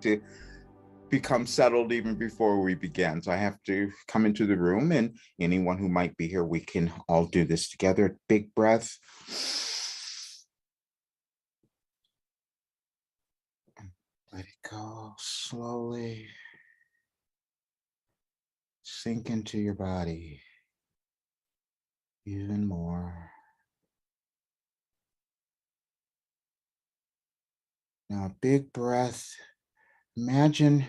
to become settled even before we begin. So I have to come into the room, and anyone who might be here, we can all do this together. Big breath. Let it go slowly. Sink into your body even more. Now, big breath. Imagine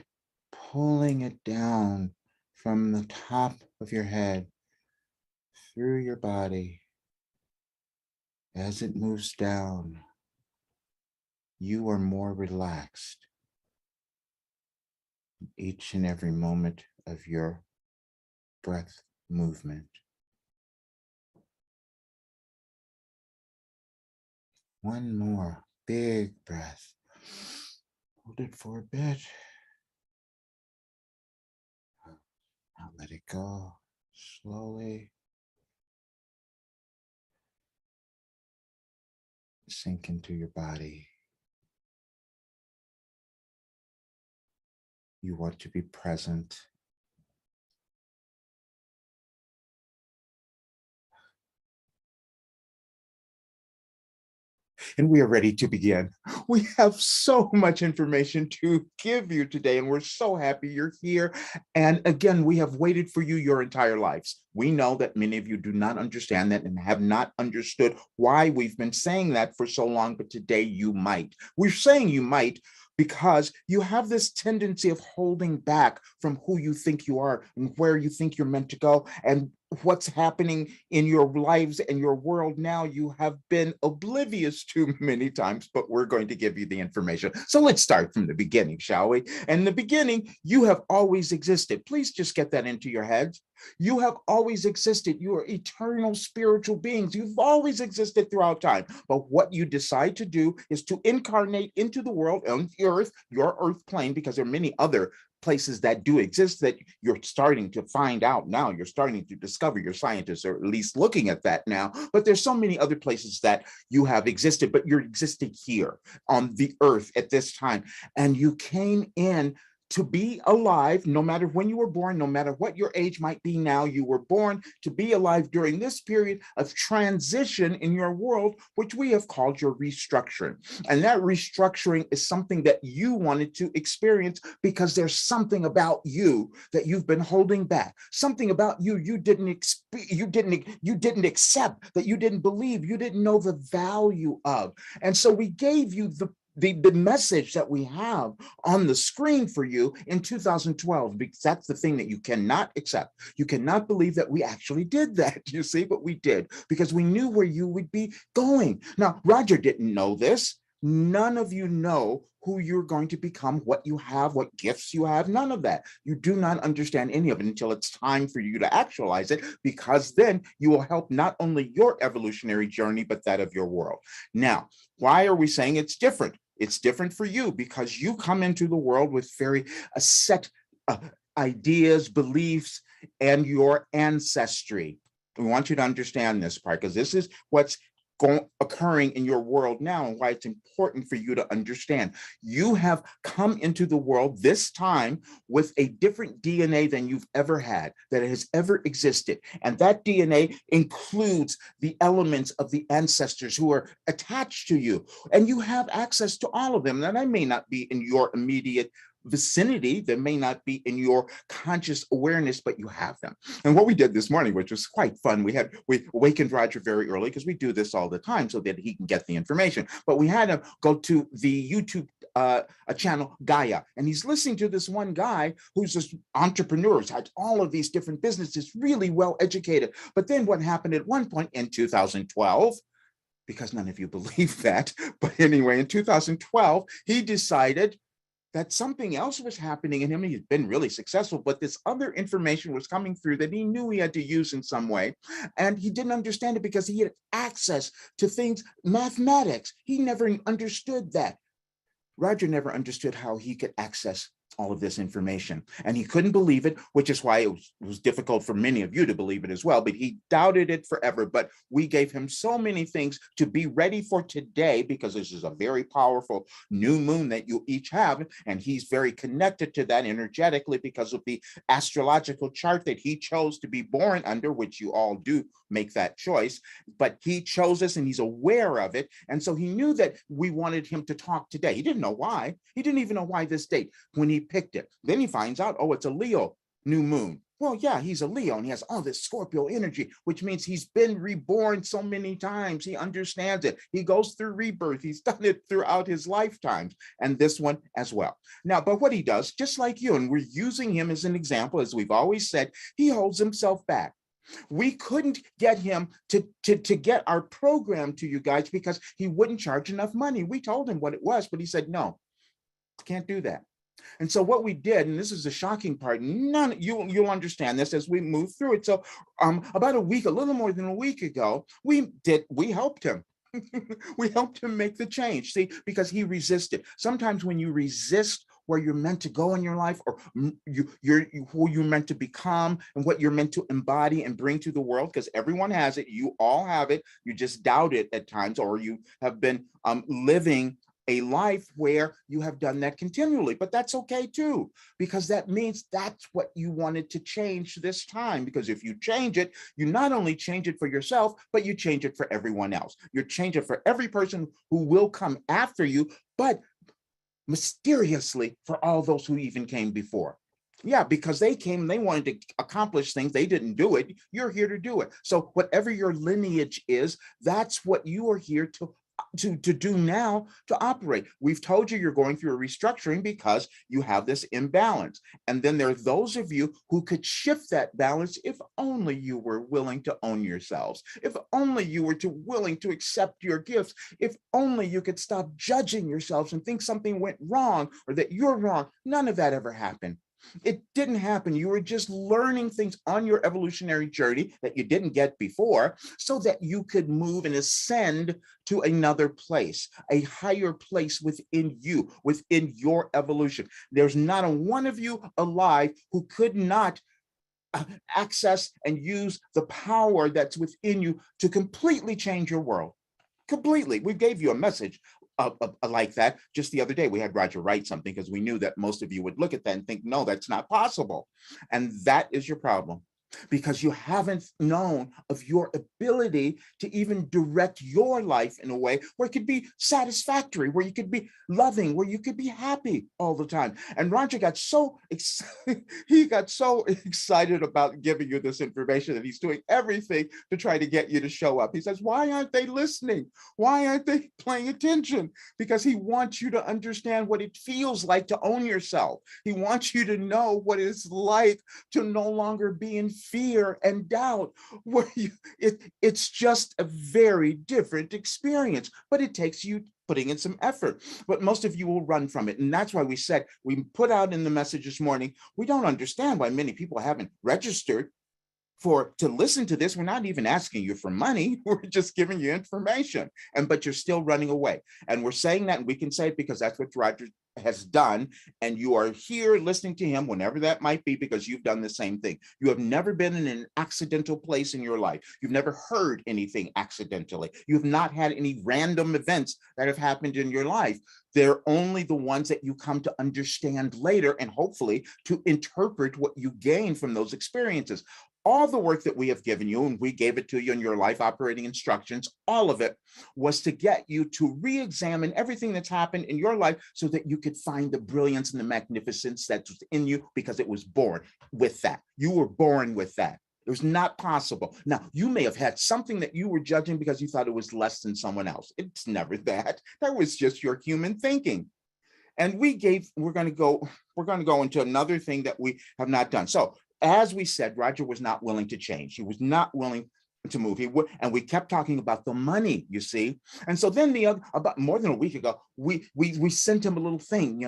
pulling it down from the top of your head through your body. As it moves down, you are more relaxed each and every moment of your breath movement. One more big breath. Hold it for a bit. Now let it go slowly. Sink into your body. You want to be present. And we are ready to begin. We have so much information to give you today, and we're so happy you're here. And again, we have waited for you your entire lives. We know that many of you do not understand that and have not understood why we've been saying that for so long, but today you might. We're saying you might because you have this tendency of holding back from who you think you are and where you think you're meant to go and what's happening in your lives and your world now. You have been oblivious to many times, but we're going to give you the information. So let's start from the beginning, shall we? In the beginning, you have always existed. Please just get that into your heads. You have always existed. You are eternal spiritual beings. You've always existed throughout time. But what you decide to do is to incarnate into the world on the earth, your earth plane, because there are many other places that do exist that you're starting to find out now. You're starting to discover. Your scientists are at least looking at that now. But there's so many other places that you have existed, but you're existing here on the earth at this time. And you came in to be alive, no matter when you were born, no matter what your age might be now, you were born to be alive during this period of transition in your world, which we have called your restructuring. And that restructuring is something that you wanted to experience because there's something about you that you've been holding back, something about you you didn't accept, that you didn't believe, you didn't know the value of. And so we gave you the message that we have on the screen for you in 2012, because that's the thing that you cannot accept. You cannot believe that we actually did that, you see, but we did because we knew where you would be going. Now, Roger didn't know this. None of you know who you're going to become, what you have, what gifts you have, none of that. You do not understand any of it until it's time for you to actualize it, because then you will help not only your evolutionary journey, but that of your world. Now, why are we saying it's different? It's different for you because you come into the world with very set ideas, beliefs, and your ancestry. We want you to understand this part because this is what's occurring in your world now and why it's important for you to understand. You have come into the world this time with a different DNA than you've ever had, that has ever existed. And that DNA includes the elements of the ancestors who are attached to you. And you have access to all of them. Now, that may not be in your immediate vicinity, that may not be in your conscious awareness, but you have them. And what we did this morning, which was quite fun, we awakened Roger very early because we do this all the time so that he can get the information. But we had him go to the YouTube channel Gaia, and he's listening to this one guy who's this entrepreneur, had all of these different businesses, really well educated. But then what happened at one point in 2012, because none of you believe that, but anyway, in 2012, he decided that something else was happening in him. He'd been really successful, but this other information was coming through that he knew he had to use in some way. And he didn't understand it because he had access to things, mathematics. He never understood that. Roger never understood how he could access all of this information. And he couldn't believe it, which is why it was difficult for many of you to believe it as well, but he doubted it forever. But we gave him so many things to be ready for today, because this is a very powerful new moon that you each have. And he's very connected to that energetically because of the astrological chart that he chose to be born under, which you all do make that choice, but he chose this and he's aware of it. And so he knew that we wanted him to talk today. He didn't know why. He didn't even know why this date when he picked it. Then he finds out, oh, it's a Leo new moon. Well, yeah, he's a Leo and he has all this Scorpio energy, which means he's been reborn so many times. He understands it. He goes through rebirth. He's done it throughout his lifetimes, and this one as well. Now, but what he does, just like you, and we're using him as an example, as we've always said, he holds himself back. We couldn't get him to get our program to you guys because he wouldn't charge enough money. We told him what it was, but he said, no, can't do that. And so what we did, and this is the shocking part, you'll understand this as we move through it. So about a little more than a week ago, we helped him. We helped him make the change, see, because he resisted. Sometimes when you resist where you're meant to go in your life, or who you're meant to become and what you're meant to embody and bring to the world, because everyone has it, you all have it, you just doubt it at times, or you have been living a life where you have done that continually, but that's okay too, because that means that's what you wanted to change this time. Because if you change it, you not only change it for yourself, but you change it for everyone else. You change it for every person who will come after you, but mysteriously for all those who even came before. Yeah, because they came, they wanted to accomplish things. They didn't do it. You're here to do it. So whatever your lineage is, that's what you are here to do now, to operate. We've told you you're going through a restructuring because you have this imbalance. And then there are those of you who could shift that balance if only you were willing to own yourselves, if only you were willing to accept your gifts, if only you could stop judging yourselves and think something went wrong or that you're wrong. None of that ever happened. It didn't happen. You were just learning things on your evolutionary journey that you didn't get before, so that you could move and ascend to another place, a higher place within you, within your evolution. There's not a one of you alive who could not access and use the power that's within you to completely change your world. Completely. We gave you a message like that just the other day. We had Roger write something because we knew that most of you would look at that and think, no, that's not possible. And that is your problem, because you haven't known of your ability to even direct your life in a way where it could be satisfactory, where you could be loving, where you could be happy all the time. And Roger got so excited, he got so excited about giving you this information that he's doing everything to try to get you to show up. He says, why aren't they listening? Why aren't they paying attention? Because he wants you to understand what it feels like to own yourself. He wants you to know what it's like to no longer be in fear and doubt, where it's just a very different experience, but it takes you putting in some effort. But most of you will run from it. And that's why we said, we put out in the message this morning, we don't understand why many people haven't registered to listen to this. We're not even asking you for money. We're just giving you information. But you're still running away. And we're saying that, and we can say it because that's what Roger has done. And you are here listening to him whenever that might be, because you've done the same thing. You have never been in an accidental place in your life. You've never heard anything accidentally. You've not had any random events that have happened in your life. They're only the ones that you come to understand later, and hopefully to interpret what you gain from those experiences. All the work that we have given you, and we gave it to you in your life operating instructions, all of it was to get you to re-examine everything that's happened in your life so that you could find the brilliance and the magnificence that's in you, because it was born with that. You were born with that. It was not possible. Now, you may have had something that you were judging because you thought it was less than someone else. It's never that. That was just your human thinking. And we're going to go into another thing that we have not done. So, as we said, Roger was not willing to change. He was not willing to move. And we kept talking about the money, you see. And so then about more than a week ago, we sent him a little thing.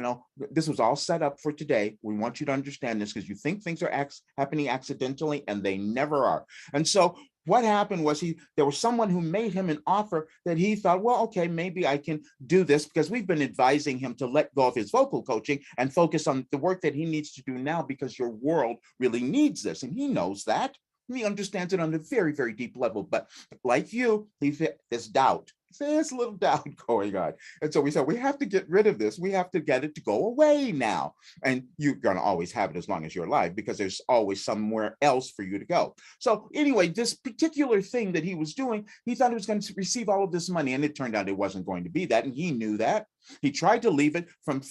This was all set up for today. We want you to understand this, because you think things are happening accidentally, and they never are. And so What happened was there was someone who made him an offer that he thought, well, okay, maybe I can do this, because we've been advising him to let go of his vocal coaching and focus on the work that he needs to do now, because your world really needs this. And he knows that. He understands it on a very, very deep level. But like you, he's this doubt. There's a little doubt going on. And so we said, we have to get rid of this. We have to get it to go away now. And you're going to always have it as long as you're alive, because there's always somewhere else for you to go. So anyway, this particular thing that he was doing, he thought he was going to receive all of this money. And it turned out it wasn't going to be that. And he knew that. He tried to leave it and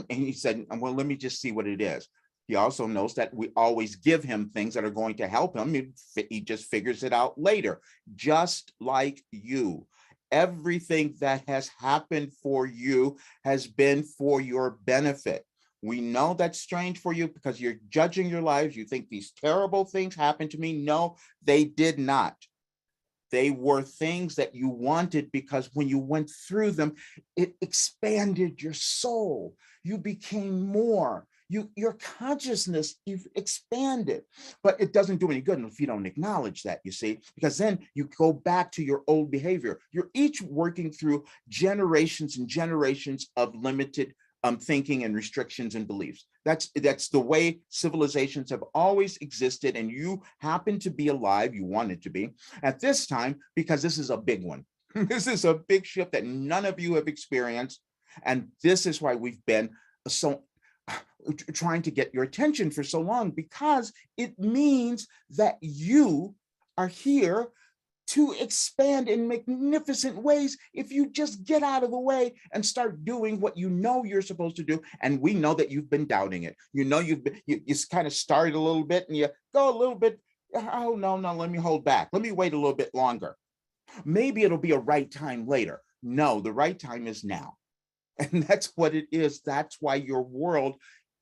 he said, well, let me just see what it is. He also knows that we always give him things that are going to help him. He just figures it out later, just like you. Everything that has happened for you has been for your benefit. We know that's strange for you because you're judging your lives. You think these terrible things happened to me. No, they did not. They were things that you wanted, because when you went through them, it expanded your soul. You became more. Your consciousness, you've expanded, but it doesn't do any good if you don't acknowledge that, you see, because then you go back to your old behavior. You're each working through generations and generations of limited thinking and restrictions and beliefs. That's the way civilizations have always existed, and you happen to be alive, you wanted to be, at this time, because this is a big one. This is a big shift that none of you have experienced, and this is why we've been so trying to get your attention for so long, because it means that you are here to expand in magnificent ways if you just get out of the way and start doing what you know you're supposed to do. And we know that you've been doubting it. You know, you kind of started a little bit and you go a little bit, oh, no, let me hold back. Let me wait a little bit longer. Maybe it'll be a right time later. No, the right time is now. And that's what it is. That's why your world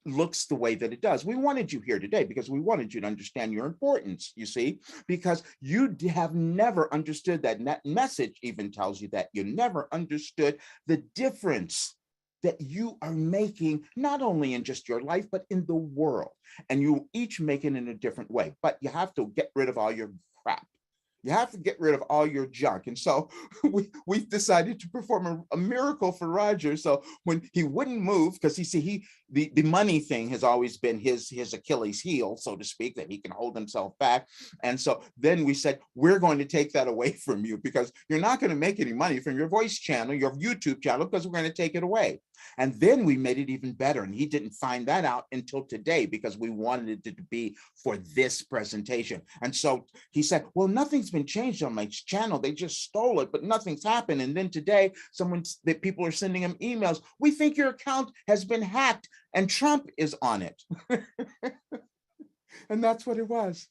looks the way that it does. We wanted you here today because we wanted you to understand your importance, you see, because you have never understood that. And that message even tells you that you never understood the difference that you are making, not only in just your life, but in the world. And you each make it in a different way, but you have to get rid of all your crap. You have to get rid of all your junk. And so we've decided to perform a miracle for Roger. So when he wouldn't move, because the money thing has always been his Achilles heel, so to speak, that he can hold himself back. And so then we said, we're going to take that away from you, because you're not going to make any money from your voice channel, your YouTube channel, because we're going to take it away. And then we made it even better. And he didn't find that out until today, because we wanted it to be for this presentation. And so he said, well, nothing's been changed on my channel. They just stole it, but nothing's happened. And then today, people are sending him emails. We think your account has been hacked and Trump is on it. And that's what it was.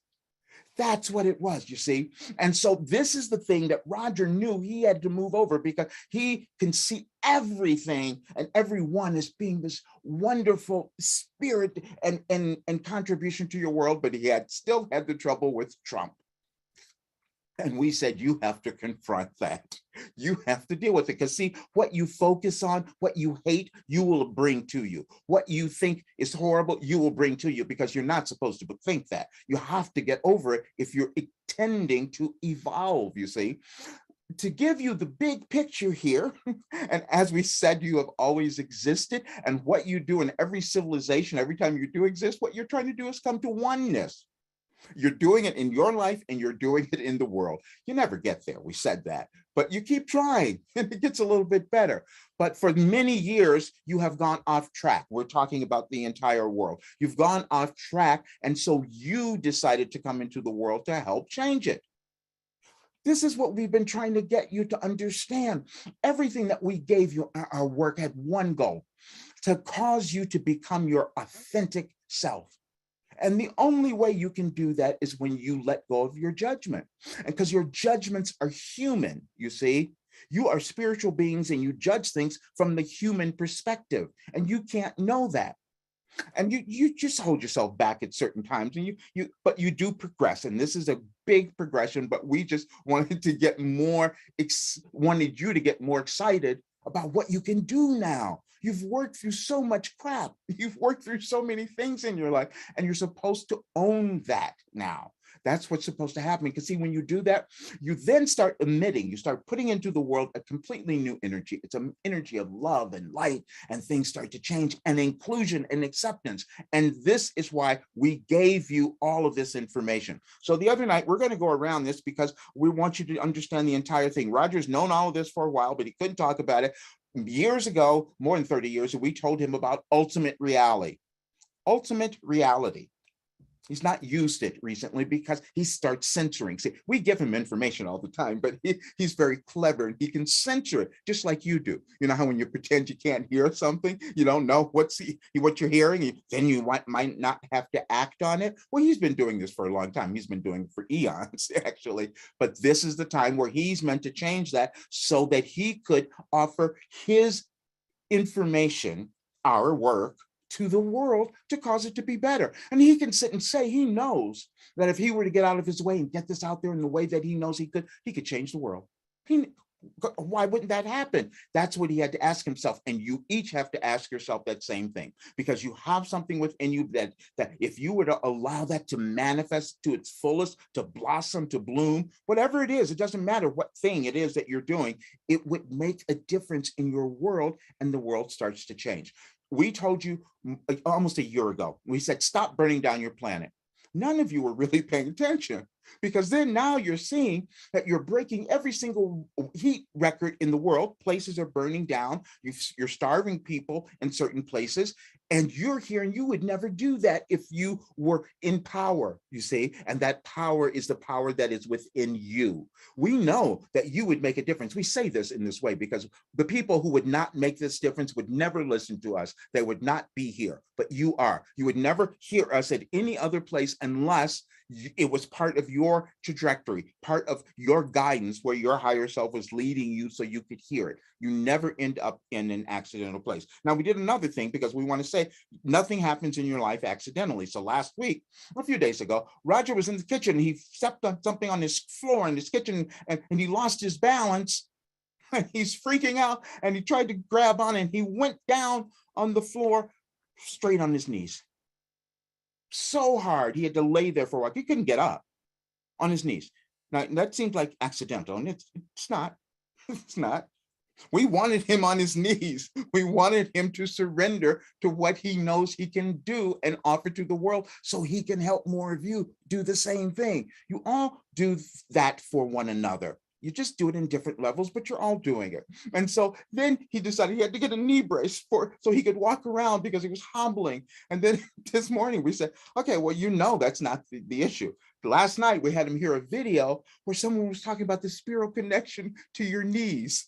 That's what it was, you see. And so this is the thing that Roger knew he had to move over, because he can see everything and everyone as being this wonderful spirit and contribution to your world, but he still had the trouble with Trump. And we said, you have to confront that. You have to deal with it, because see, what you focus on, what you hate, you will bring to you. What you think is horrible, you will bring to you, because you're not supposed to think that. You have to get over it if you're intending to evolve, you see. To give you the big picture here, and as we said, you have always existed, and what you do in every civilization, every time you do exist, what you're trying to do is come to oneness. You're doing it in your life and you're doing it in the world. You never get there, we said that, but you keep trying and it gets a little bit better. But for many years, you have gone off track. We're talking about the entire world. You've gone off track, and so you decided to come into the world to help change it. This is what we've been trying to get you to understand. Everything that we gave you, our work had one goal: to cause you to become your authentic self. And the only way you can do that is when you let go of your judgment. And because your judgments are human, you see, you are spiritual beings and you judge things from the human perspective, and you can't know that. And you just hold yourself back at certain times, and but you do progress. And this is a big progression, but we just wanted to get wanted you to get more excited about what you can do now. You've worked through so much crap. You've worked through so many things in your life, and you're supposed to own that now. That's what's supposed to happen. Because see, when you do that, you then start emitting, you start putting into the world a completely new energy. It's an energy of love and light, and things start to change, and inclusion and acceptance. And this is why we gave you all of this information. So the other night, we're going to go around this because we want you to understand the entire thing. Roger's known all of this for a while, but he couldn't talk about it. Years ago, more than 30 years, we told him about ultimate reality. Ultimate reality. He's not used it recently because he starts censoring. See, we give him information all the time, but he's very clever and he can censor it just like you do. You know how when you pretend you can't hear something, you don't know what you're hearing, then you might not have to act on it. Well, he's been doing this for a long time. He's been doing it for eons, actually. But this is the time where he's meant to change that so that he could offer his information, our work, to the world to cause it to be better. And he can sit and say he knows that if he were to get out of his way and get this out there in the way that he knows he could change the world. Why wouldn't that happen? That's what he had to ask himself. And you each have to ask yourself that same thing, because you have something within you that if you were to allow that to manifest to its fullest, to blossom, to bloom, whatever it is, it doesn't matter what thing it is that you're doing, it would make a difference in your world, and the world starts to change. We told you almost a year ago, we said, stop burning down your planet. None of you were really paying attention, because then now you're seeing that you're breaking every single heat record in the world. Places are burning down. You're starving people in certain places. And you're here, and you would never do that if you were in power, you see, and that power is the power that is within you. We know that you would make a difference. We say this in this way because the people who would not make this difference would never listen to us. They would not be here, but you are. You would never hear us at any other place unless it was part of your trajectory, part of your guidance, where your higher self was leading you so you could hear it. You never end up in an accidental place. Now, we did another thing because we want to say nothing happens in your life accidentally. So last week, a few days ago, Roger was in the kitchen. He stepped on something on his floor in his kitchen, and he lost his balance. He's freaking out, and he tried to grab on, and he went down on the floor straight on his knees. So hard, he had to lay there for a while. He couldn't get up, on his knees. Now, that seems like accidental, and it's not. It's not. We wanted him on his knees. We wanted him to surrender to what he knows he can do and offer to the world so he can help more of you do the same thing. You all do that for one another. You just do it in different levels, but you're all doing it. And so then he decided he had to get a knee brace so he could walk around because he was hobbling. And then this morning we said, okay, well, you know that's not the issue. Last night we had him hear a video where someone was talking about the spiritual connection to your knees.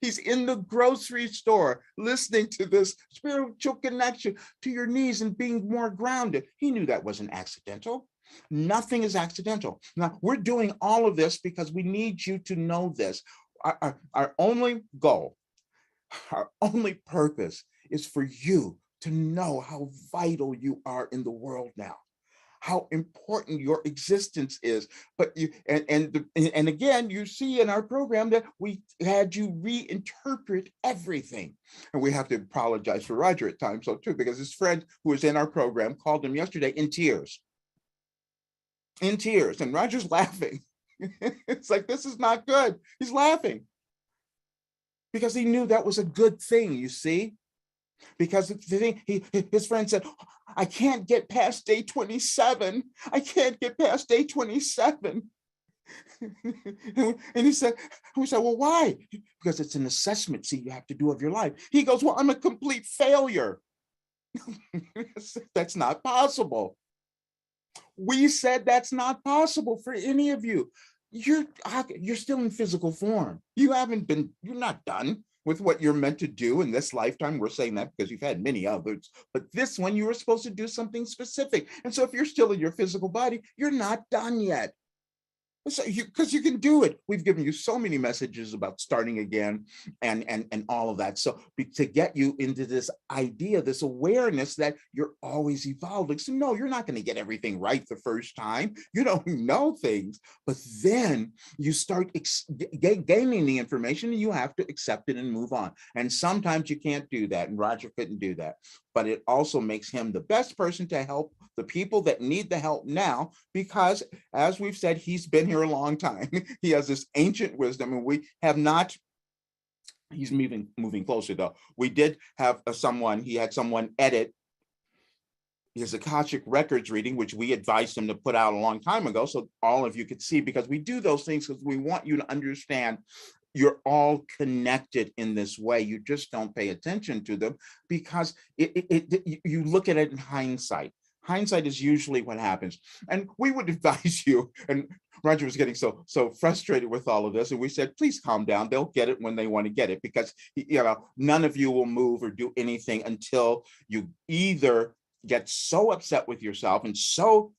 He's in the grocery store listening to this spiritual connection to your knees and being more grounded. He knew that wasn't accidental. Nothing is accidental. Now, we're doing all of this because we need you to know this. Our only goal, our only purpose is for you to know how vital you are in the world now, how important your existence is. But you and again, you see in our program that we had you reinterpret everything. And we have to apologize for Roger at times, so too, because his friend who was in our program called him yesterday in tears. And Roger's laughing. It's like, this is not good. He's laughing because he knew that was a good thing, you see, because the thing, his friend said, I can't get past day 27. I can't get past day 27. And we said, well, why? Because it's an assessment, see, you have to do of your life. He goes, well, I'm a complete failure. That's not possible. We said that's not possible for any of you. You're still in physical form. You're not done with what you're meant to do in this lifetime. We're saying that because you've had many others, but this one you were supposed to do something specific. And so if you're still in your physical body, you're not done yet. So because you can do it. We've given you so many messages about starting again and all of that. So to get you into this idea, this awareness that you're always evolving. So no, you're not going to get everything right the first time. You don't know things, but then you start gaining the information and you have to accept it and move on. And sometimes you can't do that. And Roger couldn't do that. but it also makes him the best person to help the people that need the help now, because as we've said, he's been here a long time. He has this ancient wisdom, and we have not. He's moving closer though. We did have he had someone edit his Akashic Records reading, which we advised him to put out a long time ago, so all of you could see, because we do those things because we want you to understand you're all connected in this way. You just don't pay attention to them because you look at it in hindsight. Hindsight is usually what happens. And we would advise you, and Roger was getting so frustrated with all of this, and we said, please calm down. They'll get it when they want to get it, because none of you will move or do anything until you either get so upset with yourself and so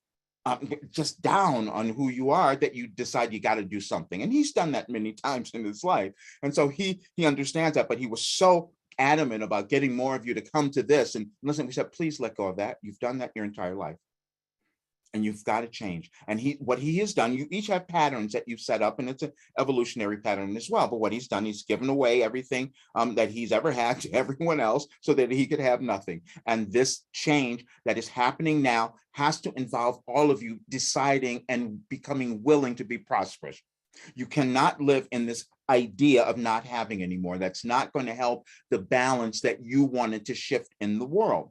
just down on who you are that you decide you got to do something. And he's done that many times in his life. And so he understands that, but he was so adamant about getting more of you to come to this. And listen, we said, please let go of that. You've done that your entire life. And you've got to change. And what he has done, you each have patterns that you've set up, and it's an evolutionary pattern as well. But what he's done, he's given away everything that he's ever had to everyone else so that he could have nothing. And this change that is happening now has to involve all of you deciding and becoming willing to be prosperous. You cannot live in this idea of not having anymore. That's not going to help the balance that you wanted to shift in the world.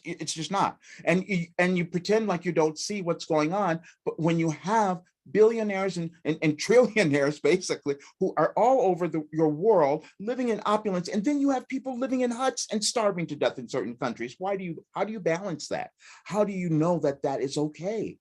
It's just not. And you pretend like you don't see what's going on, but when you have billionaires and trillionaires basically who are all over your world living in opulence, and then you have people living in huts and starving to death in certain countries, how do you balance that? How do you know that that is okay?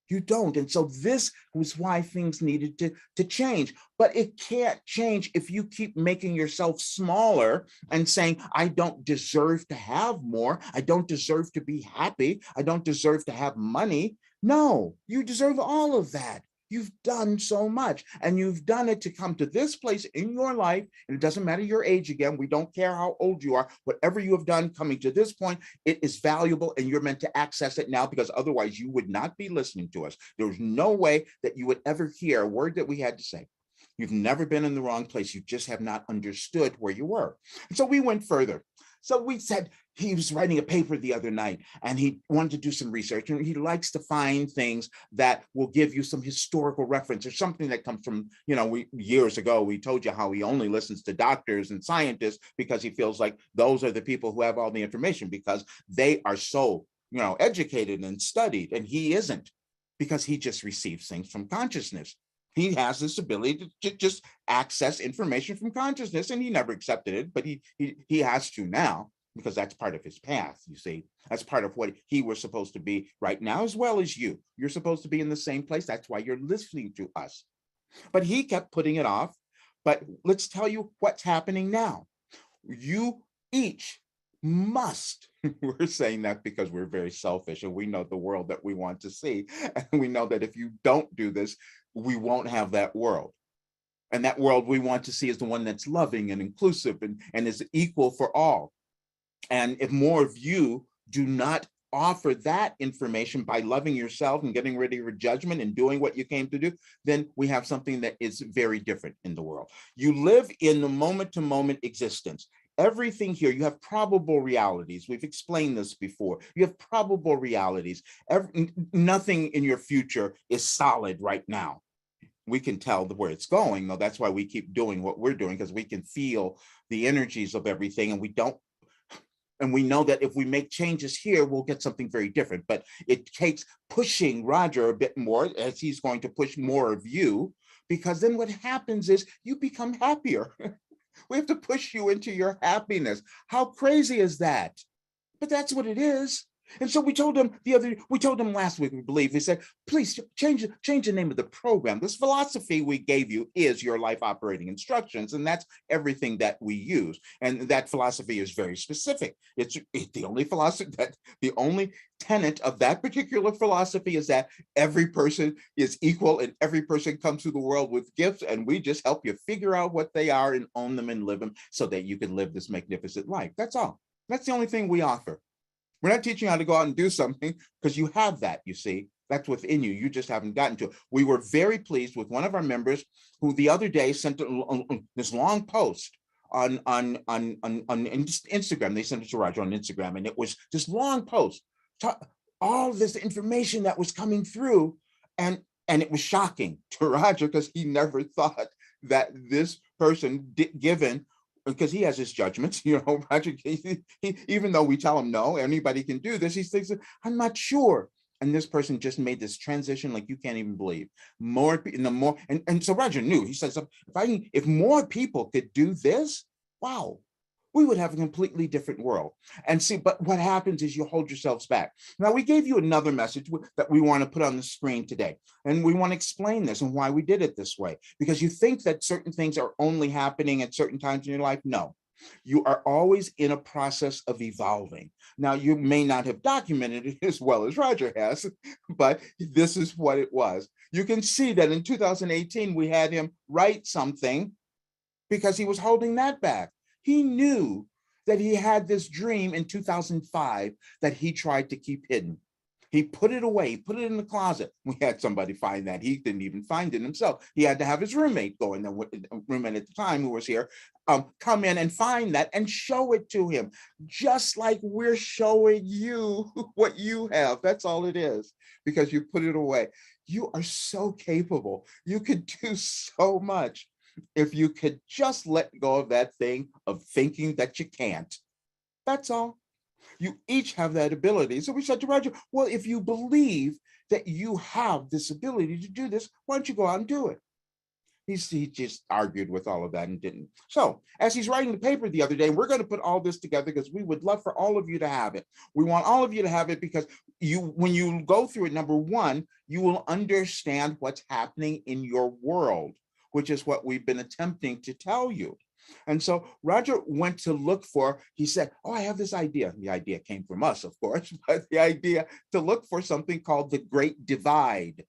You don't. And so this was why things needed to change. But it can't change if you keep making yourself smaller and saying, I don't deserve to have more. I don't deserve to be happy. I don't deserve to have money. No, you deserve all of that. You've done so much, and you've done it to come to this place in your life. And it doesn't matter your age again. We don't care how old you are. Whatever you have done coming to this point, it is valuable, and you're meant to access it now, because otherwise you would not be listening to us. There's no way that you would ever hear a word that we had to say. You've never been in the wrong place. You just have not understood where you were. And so we went further. So we said, he was writing a paper the other night, and he wanted to do some research, and he likes to find things that will give you some historical reference or something that comes from, years ago, we told you how he only listens to doctors and scientists because he feels like those are the people who have all the information, because they are so, educated and studied, and he isn't, because he just receives things from consciousness. He has this ability to just access information from consciousness, and he never accepted it, but he has to now, because that's part of his path, you see. That's part of what he was supposed to be right now, as well as you. You're supposed to be in the same place. That's why you're listening to us. But he kept putting it off. But let's tell you what's happening now. You each must, we're saying that because we're very selfish, and we know the world that we want to see. And we know that if you don't do this, we won't have that world. And that world we want to see is the one that's loving and inclusive and is equal for all. And if more of you do not offer that information by loving yourself and getting rid of your judgment and doing what you came to do, then we have something that is very different in the world. You live in the moment-to-moment existence. Everything here, you have probable realities. We've explained this before. You have probable realities. Nothing in your future is solid right now. We can tell where it's going, though. That's why we keep doing what we're doing, because we can feel the energies of everything, and we know that if we make changes here, we'll get something very different. But it takes pushing Roger a bit more, as he's going to push more of you, because then what happens is you become happier. We have to push you into your happiness. How crazy is that? But that's what it is. And so we told him last week, we believe, he said, please change the name of the program. This philosophy we gave you is your life operating instructions, and that's everything that we use. And that philosophy is very specific. It's the only philosophy the only tenet of that particular philosophy is that every person is equal and every person comes to the world with gifts, and we just help you figure out what they are and own them and live them so that you can live this magnificent life. That's all. That's the only thing we offer. We're not teaching you how to go out and do something, because you have that, you see. That's within you. You just haven't gotten to it. We were very pleased with one of our members who the other day sent this long post on Instagram. They sent it to Roger on Instagram, and it was this long post, all this information that was coming through, and it was shocking to Roger because he never thought that this person given, because he has his judgments, Roger, even though we tell him no, anybody can do this, he thinks, I'm not sure. And this person just made this transition like you can't even believe. And so Roger knew. He says, if more people could do this, wow, we would have a completely different world. And see, but what happens is you hold yourselves back. Now, we gave you another message that we want to put on the screen today. And we want to explain this and why we did it this way. Because you think that certain things are only happening at certain times in your life. No. You are always in a process of evolving. Now, you may not have documented it as well as Roger has, but this is what it was. You can see that in 2018, we had him write something because he was holding that back. He knew that he had this dream in 2005 that he tried to keep hidden. He put it away, he put it in the closet. We had somebody find that. He didn't even find it himself. He had to have his roommate go in, the roommate at the time who was here, come in and find that and show it to him, just like we're showing you what you have. That's all it is, because you put it away. You are so capable. You could do so much if you could just let go of that thing of thinking that you can't. That's all. You each have that ability. So we said to Roger, well, if you believe that you have this ability to do this, why don't you go out and do it? He just argued with all of that and didn't. So as he's writing the paper the other day, we're going to put all this together because we would love for all of you to have it. We want all of you to have it because when you go through it, number one, you will understand what's happening in your world, which is what we've been attempting to tell you. And so Roger went to look for, he said, I have this idea. The idea came from us, of course, but the idea to look for something called the Great Divide,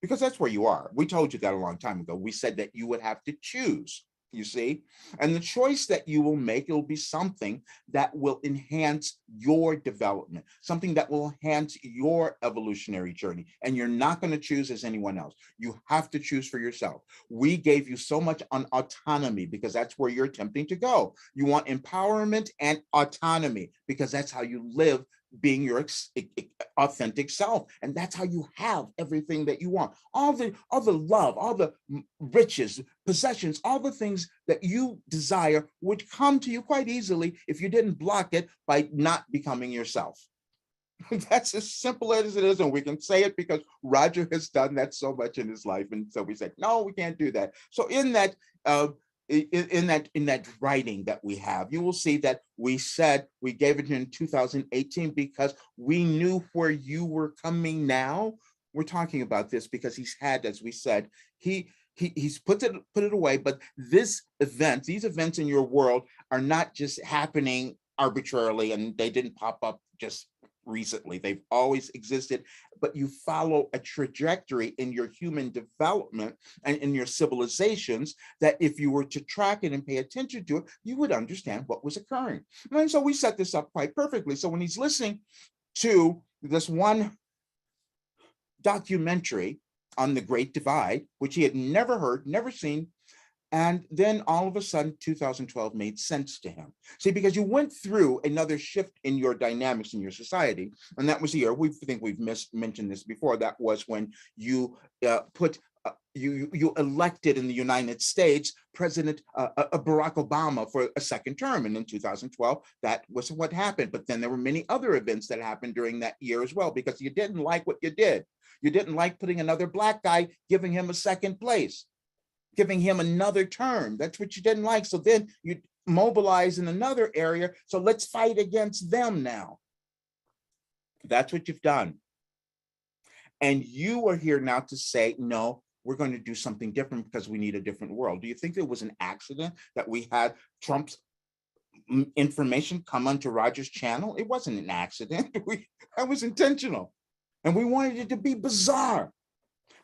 because that's where you are. We told you that a long time ago. We said that you would have to choose, you see, and the choice that you will make, it will be something that will enhance your development, something that will enhance your evolutionary journey. And you're not going to choose as anyone else. You have to choose for yourself. We gave you so much on autonomy because that's where you're attempting to go. You want empowerment and autonomy because that's how you live, being your authentic self. And that's how you have everything that you want. All the love, all the riches, possessions, all the things that you desire would come to you quite easily if you didn't block it by not becoming yourself. That's as simple as it is. And we can say it because Roger has done that so much in his life. And so we said, no, we can't do that. So in that writing that we have, you will see that we said we gave it in 2018 because we knew where you were coming now. We're talking about this because he's had, as we said, he's put it away, but these events in your world are not just happening arbitrarily, and they didn't pop up just recently. They've always existed, but you follow a trajectory in your human development and in your civilizations that if you were to track it and pay attention to it, you would understand what was occurring. And so we set this up quite perfectly. So when he's listening to this one documentary on the Great Divide, which he had never heard, never seen, and then all of a sudden, 2012 made sense to him. See, because you went through another shift in your dynamics in your society, and that was the year, we think we've mentioned this before, that was when you you elected in the United States President Barack Obama for a second term. And in 2012, that was what happened. But then there were many other events that happened during that year as well, because you didn't like what you did. You didn't like putting another Black guy, giving him a second place, giving him another term. That's what you didn't like. So then you mobilize in another area. So let's fight against them now. That's what you've done. And you are here now to say, no, we're going to do something different because we need a different world. Do you think it was an accident that we had Trump's information come onto Roger's channel? It wasn't an accident. That was intentional. And we wanted it to be bizarre.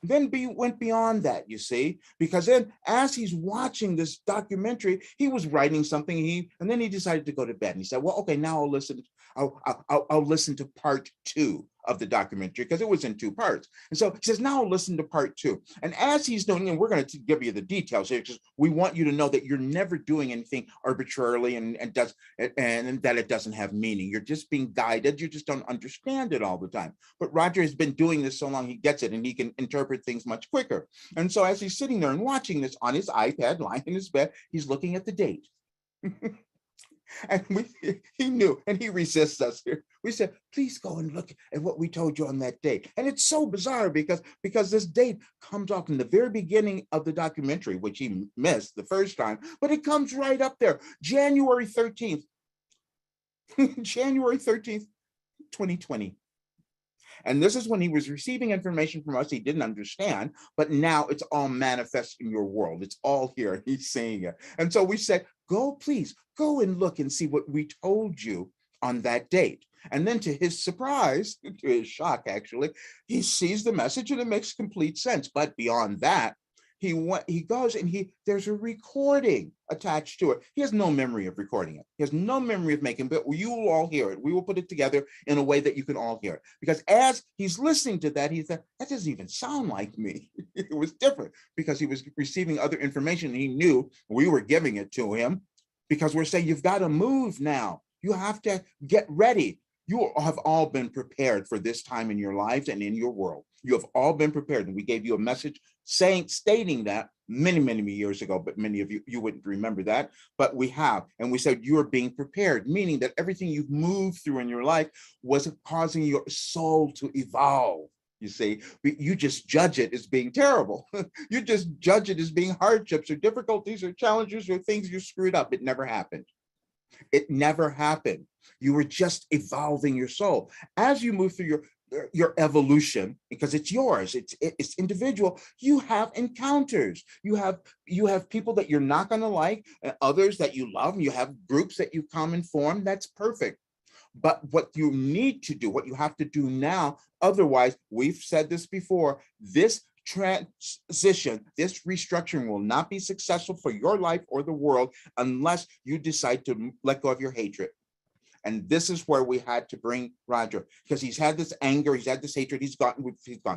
Then went beyond that, you see, because then as he's watching this documentary, he was writing something, and then he decided to go to bed. And he said, well, okay, now I'll listen to part 2 of the documentary because it was in two parts. And so he says, now listen to part two. And as he's doing, and we're going to give you the details here because we want you to know that you're never doing anything arbitrarily and that it doesn't have meaning. You're just being guided. You just don't understand it all the time. But Roger has been doing this so long, he gets it and he can interpret things much quicker. And so as he's sitting there and watching this on his iPad, lying in his bed, he's looking at the date. And he knew, and he resists us here. We said, please go and look at what we told you on that date. And it's so bizarre because this date comes off in the very beginning of the documentary, which he missed the first time, but it comes right up there, January 13th, January 13th, 2020. And this is when he was receiving information from us he didn't understand, but now it's all manifest in your world. It's all here. He's saying it. And so we said, please go and look and see what we told you on that date. And then to his surprise, to his shock, actually, he sees the message and it makes complete sense. But beyond that, he goes and there's a recording attached to it. He has no memory of recording it. He has no memory of making it, but you will all hear it. We will put it together in a way that you can all hear it. Because as he's listening to that, he said, that doesn't even sound like me. It was different because he was receiving other information and he knew we were giving it to him because we're saying, you've got to move now. You have to get ready. You have all been prepared for this time in your lives and in your world. You have all been prepared. And we gave you a message stating that many, many years ago, but many of you wouldn't remember that, but we have. And we said, you are being prepared, meaning that everything you've moved through in your life was causing your soul to evolve. You see, you just judge it as being terrible. You just judge it as being hardships or difficulties or challenges or things you screwed up. It never happened. It never happened. You were just evolving your soul. As you move through your evolution, because it's yours, it's individual, you have encounters. You have people that you're not going to like, and others that you love, and you have groups that you come and form. That's perfect. But what you need to do, what you have to do now, otherwise, we've said this before, this transition, this restructuring will not be successful for your life or the world unless you decide to let go of your hatred. And this is where we had to bring Roger, because he's had this anger, he's had this hatred, he's gone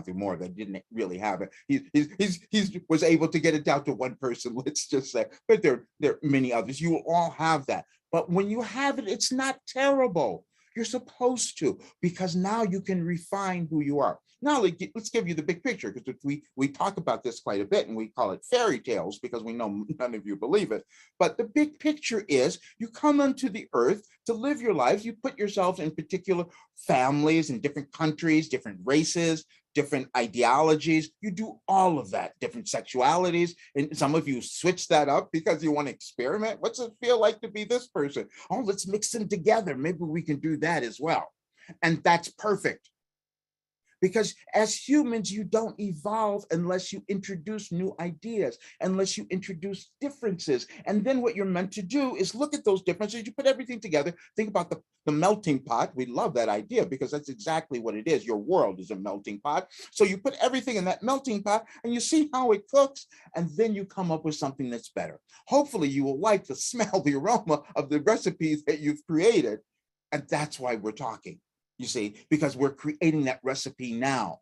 through more that didn't really have it. He was able to get it down to one person, let's just say, but there are many others. You will all have that. But when you have it, it's not terrible. You're supposed to, because now you can refine who you are. Now let's give you the big picture, because we talk about this quite a bit and we call it fairy tales because we know none of you believe it. But the big picture is you come onto the earth to live your lives. You put yourselves in particular families in different countries, different races, different ideologies. You do all of that, different sexualities. And some of you switch that up because you want to experiment. What's it feel like to be this person? Oh, let's mix them together. Maybe we can do that as well. And that's perfect. Because as humans, you don't evolve unless you introduce new ideas, unless you introduce differences. And then what you're meant to do is look at those differences. You put everything together. Think about the melting pot. We love that idea because that's exactly what it is. Your world is a melting pot. So you put everything in that melting pot and you see how it cooks, and then you come up with something that's better. Hopefully you will like the smell, the aroma of the recipes that you've created. And that's why we're talking. You see, because we're creating that recipe now.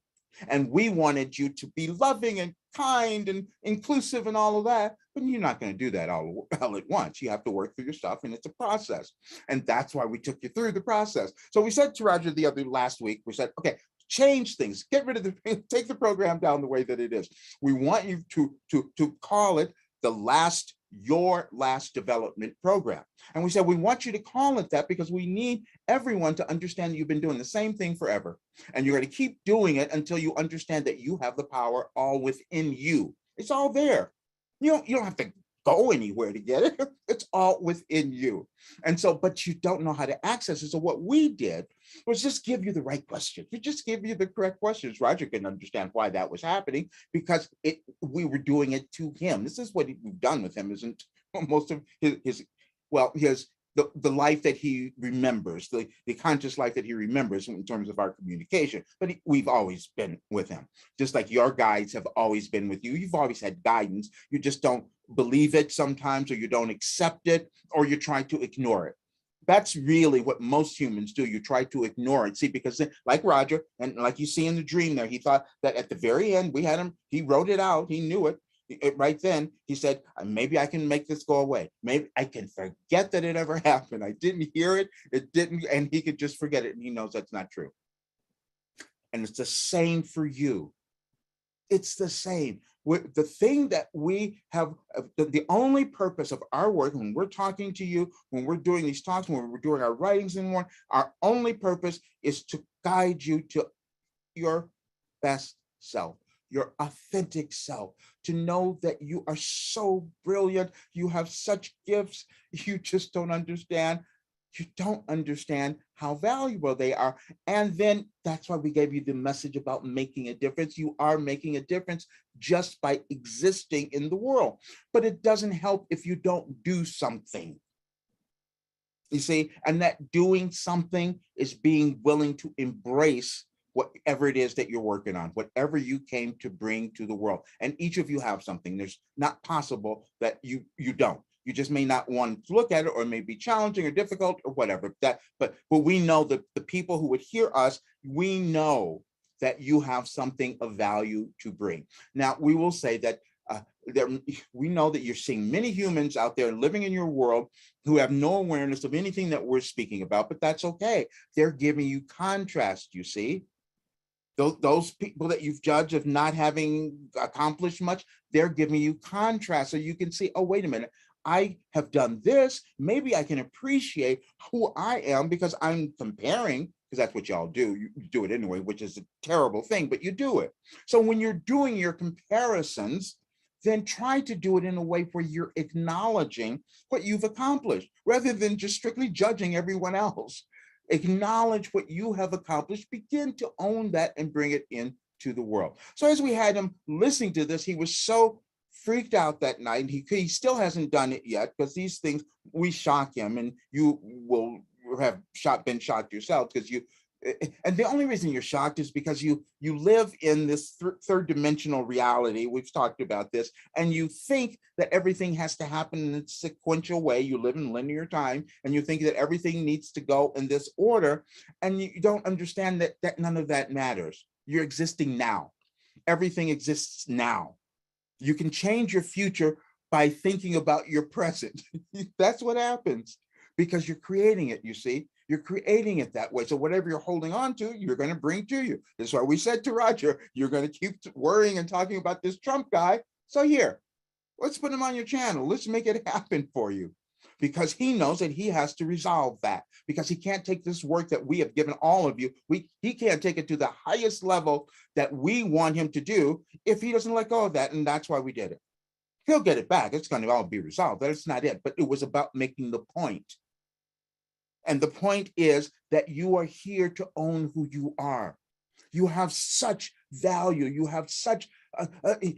And we wanted you to be loving and kind and inclusive and all of that, but you're not going to do that all at once. You have to work through your stuff, and it's a process. And that's why we took you through the process. So we said to Roger last week, we said, okay, change things, get rid of take the program down the way that it is. We want you to call it your last development program. And we said, we want you to call it that because we need everyone to understand that you've been doing the same thing forever. And you're going to keep doing it until you understand that you have the power all within you. It's all there. You don't have to go anywhere to get it. It's all within you. And so, but you don't know how to access it. So what we did was just give you the right questions. We just give you the correct questions. Roger can understand why that was happening because we were doing it to him. This is what we've done with him, isn't most of his the life that he remembers, the conscious life that he remembers in terms of our communication. But we've always been with him, just like your guides have always been with you. You've always had guidance. You just don't believe it sometimes, or you don't accept it, or you're trying to ignore it. That's really what most humans do. You try to ignore it. See, because then, like Roger, and like you see in the dream there, he thought that at the very end, we had him, he wrote it out, he knew it. Right then, he said, maybe I can make this go away. Maybe I can forget that it ever happened. I didn't hear it, it didn't, and he could just forget it. And he knows that's not true. And it's the same for you. It's the same. The thing that we have, the only purpose of our work, when we're talking to you, when we're doing these talks, when we're doing our writings and more, our only purpose is to guide you to your best self, your authentic self, to know that you are so brilliant, you have such gifts, you just don't understand. You don't understand how valuable they are. And then that's why we gave you the message about making a difference. You are making a difference just by existing in the world. But it doesn't help if you don't do something. You see, and that doing something is being willing to embrace whatever it is that you're working on, whatever you came to bring to the world. And each of you have something. There's not possible that you don't. You just may not want to look at it, or it may be challenging or difficult or whatever. But we know that the people who would hear us, we know that you have something of value to bring. Now, we will say that we know that you're seeing many humans out there living in your world who have no awareness of anything that we're speaking about, but that's okay. They're giving you contrast, you see. Those people that you've judged of not having accomplished much, they're giving you contrast so you can see, oh, wait a minute. I have done this. Maybe I can appreciate who I am because I'm comparing, because that's what y'all do. You do it anyway, which is a terrible thing, but you do it. So when you're doing your comparisons, then try to do it in a way where you're acknowledging what you've accomplished rather than just strictly judging everyone else. Acknowledge what you have accomplished, begin to own that and bring it into the world. So as we had him listening to this, he was so freaked out that night, and he still hasn't done it yet, because these things, we shock him, and you will have been shocked yourself, because and the only reason you're shocked is because you live in this third dimensional reality. We've talked about this, and you think that everything has to happen in a sequential way. You live in linear time, and you think that everything needs to go in this order, and you don't understand that none of that matters. You're existing now. Everything exists now. You can change your future by thinking about your present. That's what happens, because you're creating it, you see. You're creating it that way. So whatever you're holding on to, you're going to bring to you. That's why we said to Roger, you're going to keep worrying and talking about this Trump guy. So here, let's put him on your channel. Let's make it happen for you. Because he knows that he has to resolve that, because he can't take this work that we have given all of you. He can't take it to the highest level that we want him to do if he doesn't let go of that. And that's why we did it. He'll get it back. It's going to all be resolved. That's not it. But it was about making the point. And the point is that you are here to own who you are. You have such value. You have such an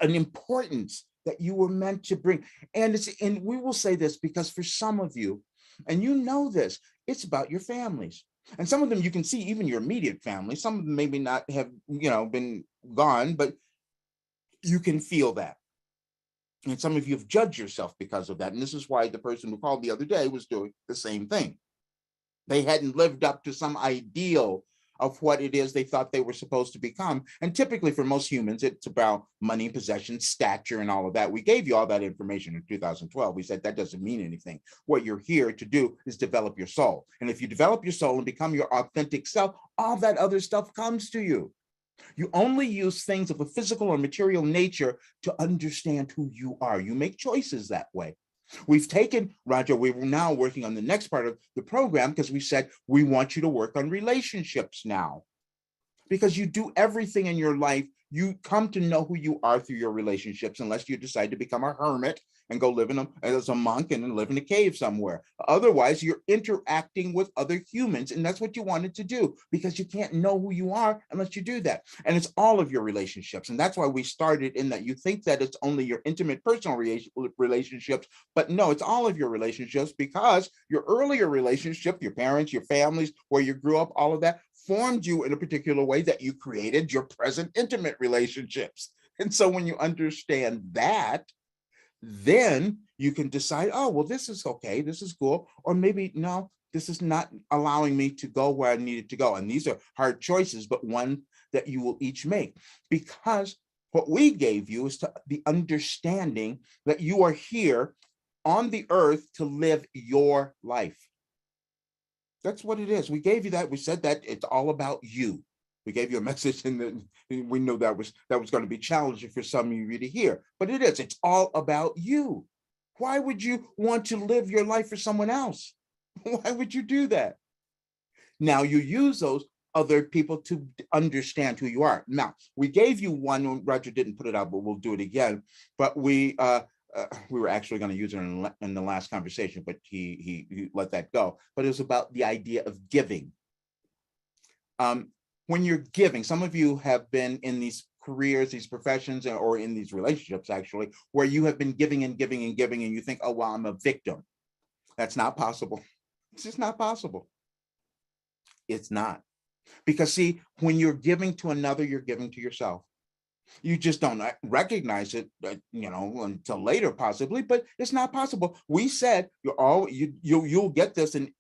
importance that you were meant to bring. And we will say this because for some of you, and you know this, it's about your families. And some of them you can see, even your immediate family. Some of them maybe not have, been gone, but you can feel that. And some of you have judged yourself because of that. And this is why the person who called the other day was doing the same thing. They hadn't lived up to some ideal of what it is they thought they were supposed to become. And typically for most humans, it's about money, possession, stature, and all of that. We gave you all that information in 2012. We said that doesn't mean anything. What you're here to do is develop your soul. And if you develop your soul and become your authentic self, all that other stuff comes to you. You only use things of a physical or material nature to understand who you are. You make choices that way. We've taken, Roger, we're now working on the next part of the program because we said we want you to work on relationships now. Because you do everything in your life, you come to know who you are through your relationships, unless you decide to become a hermit and go live as a monk and then live in a cave somewhere. Otherwise, you're interacting with other humans, and that's what you wanted to do, because you can't know who you are unless you do that. And it's all of your relationships, and that's why we started in that. You think that it's only your intimate personal relationships, but no, it's all of your relationships, because your earlier relationship, your parents, your families, where you grew up, all of that formed you in a particular way that you created your present intimate relationships. And so when you understand that, then You can decide, oh, well, this is okay, this is cool, or maybe no, this is not allowing me to go where I needed to go. And these are hard choices, but one that you will each make, because what we gave you is the understanding that you are here on the earth to live your life. That's what it is. We gave you that. We said that it's all about you. We gave you a message, and we know that was going to be challenging for some of you to hear, but it is. It's all about you. Why would you want to live your life for someone else? Why would you do that? Now you use those other people to understand who you are. Now, we gave you one, Roger didn't put it out, but we'll do it again. But we were actually going to use it in the last conversation, but he let that go. But it was about the idea of giving. When you're giving, some of you have been in these careers, these professions, or in these relationships, actually, where you have been giving and giving and giving, and you think, oh, well, I'm a victim. That's not possible. It's just not possible. It's not. Because see, when you're giving to another, you're giving to yourself. You just don't recognize it, until later, possibly, but it's not possible. We said you'll get this in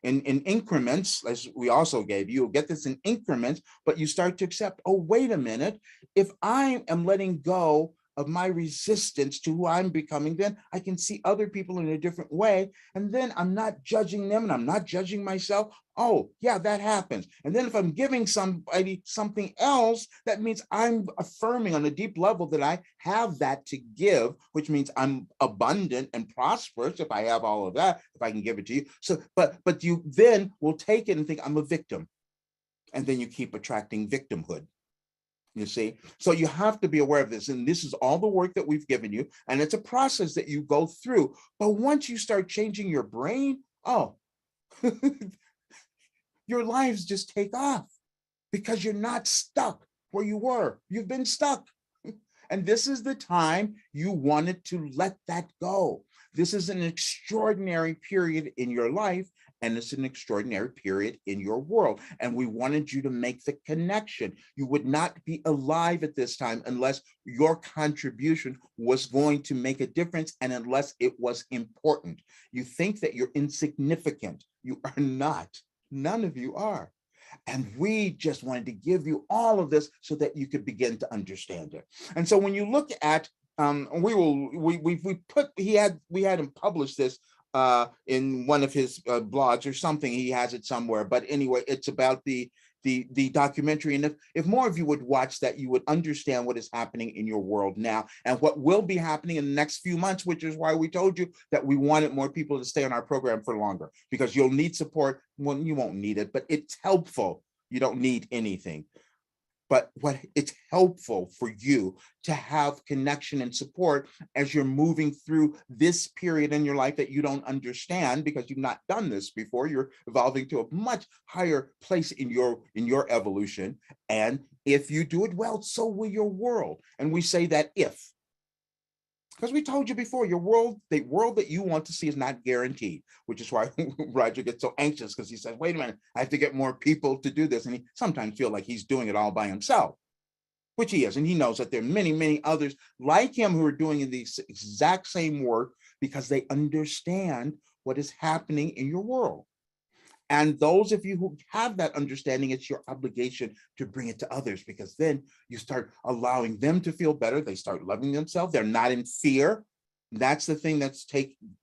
increments, as we also gave you. You'll get this in increments, but you start to accept, oh, wait a minute, if I am letting go of my resistance to who I'm becoming, then I can see other people in a different way. And then I'm not judging them and I'm not judging myself. Oh, yeah, that happens. And then if I'm giving somebody something else, that means I'm affirming on a deep level that I have that to give, which means I'm abundant and prosperous if I have all of that, if I can give it to you. So, but you then will take it and think I'm a victim. And then you keep attracting victimhood. You see, so you have to be aware of this. And this is all the work that we've given you. And it's a process that you go through. But once you start changing your brain, oh, your lives just take off because you're not stuck where you were. You've been stuck. And this is the time you wanted to let that go. This is an extraordinary period in your life, and it's an extraordinary period in your world. And we wanted you to make the connection. You would not be alive at this time unless your contribution was going to make a difference and unless it was important. You think that you're insignificant. You are not. None of you are. And we just wanted to give you all of this so that you could begin to understand it. And so when you look at, we had him publish this in one of his blogs or something. He has it somewhere. But anyway, it's about the documentary. And if more of you would watch that, you would understand what is happening in your world now and what will be happening in the next few months, which is why we told you that we wanted more people to stay on our program for longer, because you'll need support. Well, you won't need it, but it's helpful. You don't need anything. But it's helpful for you to have connection and support as you're moving through this period in your life that you don't understand because you've not done this before. You're evolving to a much higher place in your evolution. And if you do it well, so will your world. And we say that if. Because we told you before, the world that you want to see is not guaranteed, which is why Roger gets so anxious, because he says, wait a minute, I have to get more people to do this. And he sometimes feels like he's doing it all by himself, which he is. And he knows that there are many, many others like him who are doing the exact same work because they understand what is happening in your world. And those of you who have that understanding, it's your obligation to bring it to others, because then you start allowing them to feel better. They start loving themselves. They're not in fear. That's the thing that's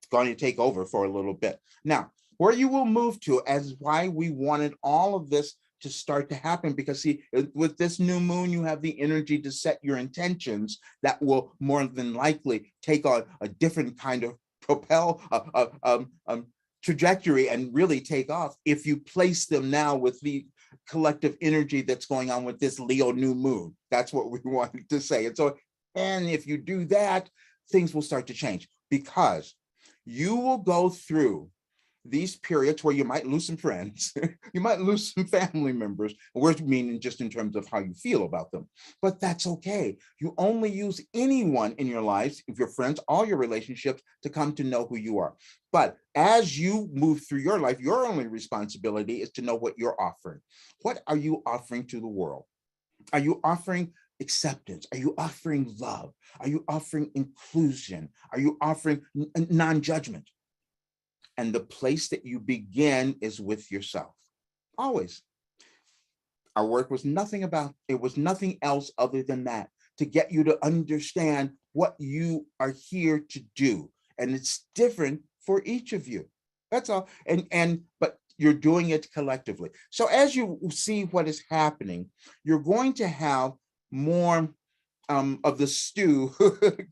going to take over for a little bit. Now, where you will move to as why we wanted all of this to start to happen, because see, with this new moon, you have the energy to set your intentions that will more than likely take on a different kind of trajectory and really take off if you place them now with the collective energy that's going on with this Leo new moon. That's what we wanted to say. And if you do that, things will start to change, because you will go through these periods where you might lose some friends, you might lose some family members. We're meaning just in terms of how you feel about them, but that's okay. You only use anyone in your lives, if your friends, all your relationships, to come to know who you are. But as you move through your life, your only responsibility is to know what you're offering. What are you offering to the world? Are you offering acceptance? Are you offering love? Are you offering inclusion? Are you offering non-judgment? And the place that you begin is with yourself. Always. Our work was nothing about, it was nothing else other than that, to get you to understand what you are here to do. And it's different for each of you. That's all. But you're doing it collectively. So as you see what is happening, you're going to have more of the stew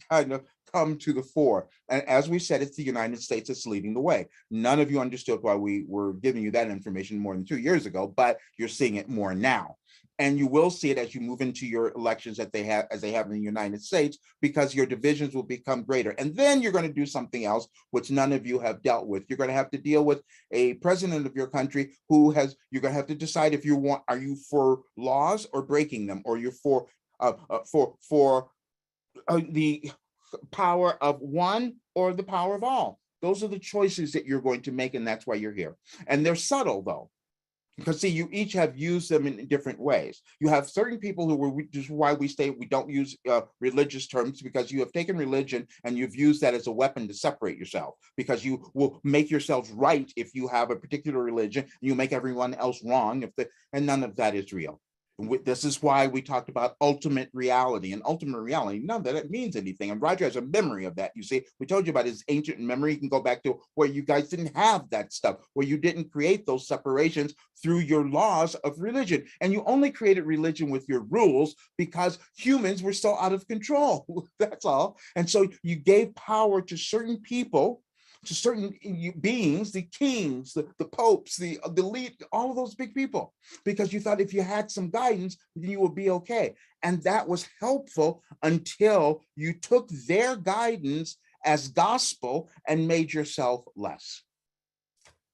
kind of come to the fore. And as we said, it's the United States that's leading the way. None of you understood why we were giving you that information more than 2 years ago, but you're seeing it more now. And you will see it as you move into your elections that they have, as they have in the United States, because your divisions will become greater. And then you're going to do something else, which none of you have dealt with. You're going to have to deal with a president of your country who has, you're going to have to decide if you want, are you for laws or breaking them, or you're for the power of one or the power of all. Those are the choices that you're going to make, and that's why you're here. And they're subtle, though, because see, you each have used them in different ways. You have certain people who were, just why we say we don't use religious terms, because you have taken religion and you've used that as a weapon to separate yourself, because you will make yourselves right if you have a particular religion, and you make everyone else wrong and none of that is real. This is why we talked about ultimate reality, and ultimate reality, none of that means anything. And Roger has a memory of that. You see, we told you about his ancient memory. You can go back to where you guys didn't have that stuff, where you didn't create those separations through your laws of religion. And you only created religion with your rules because humans were so out of control. That's all. And so you gave power to certain people, to certain beings, the kings, the popes, the lead, all of those big people, because you thought if you had some guidance, then you would be okay. And that was helpful until you took their guidance as gospel and made yourself less.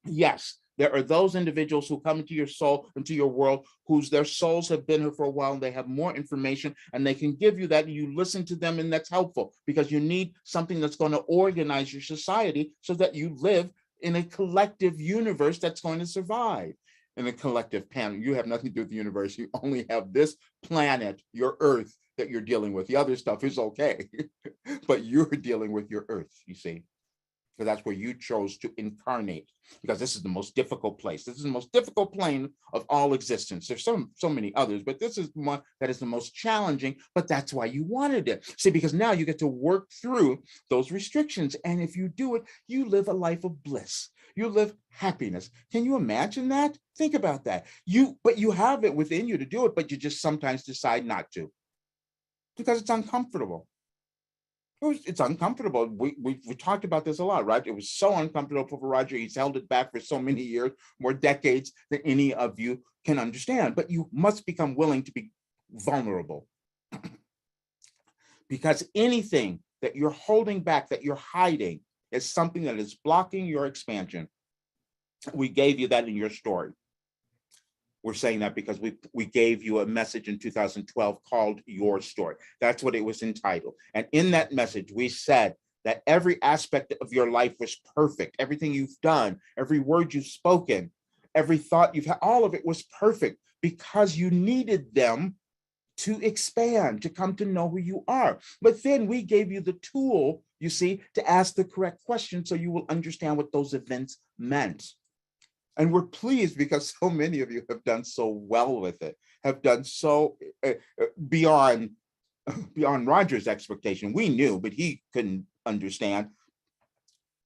Yes, there are those individuals who come into your soul, into your world, whose their souls have been here for a while, and they have more information, and they can give you that, and you listen to them, and that's helpful, because you need something that's going to organize your society so that you live in a collective universe that's going to survive. In a collective panel, you have nothing to do with the universe. You only have this planet, your Earth, that you're dealing with. The other stuff is okay, but you're dealing with your Earth, you see. Because that's where you chose to incarnate, because this is the most difficult place. This is the most difficult plane of all existence. There's so many others, but this is one that is the most challenging, but that's why you wanted it. See, because now you get to work through those restrictions. And if you do it, you live a life of bliss. You live happiness. Can you imagine that? Think about that. But you have it within you to do it, but you just sometimes decide not to, because it's uncomfortable. It's uncomfortable. We talked about this a lot, right? It was so uncomfortable for Roger. He's held it back for so many years, more decades than any of you can understand. But you must become willing to be vulnerable, because anything that you're holding back, that you're hiding, is something that is blocking your expansion. We gave you that in your story. We're saying that because we gave you a message in 2012 called Your Story. That's what it was entitled. And in that message, we said that every aspect of your life was perfect. Everything you've done, every word you've spoken, every thought you've had, all of it was perfect, because you needed them to expand, to come to know who you are. But then we gave you the tool, you see, to ask the correct question so you will understand what those events meant. And we're pleased because so many of you have done so well with it, have done so beyond Roger's expectation. We knew, but he couldn't understand,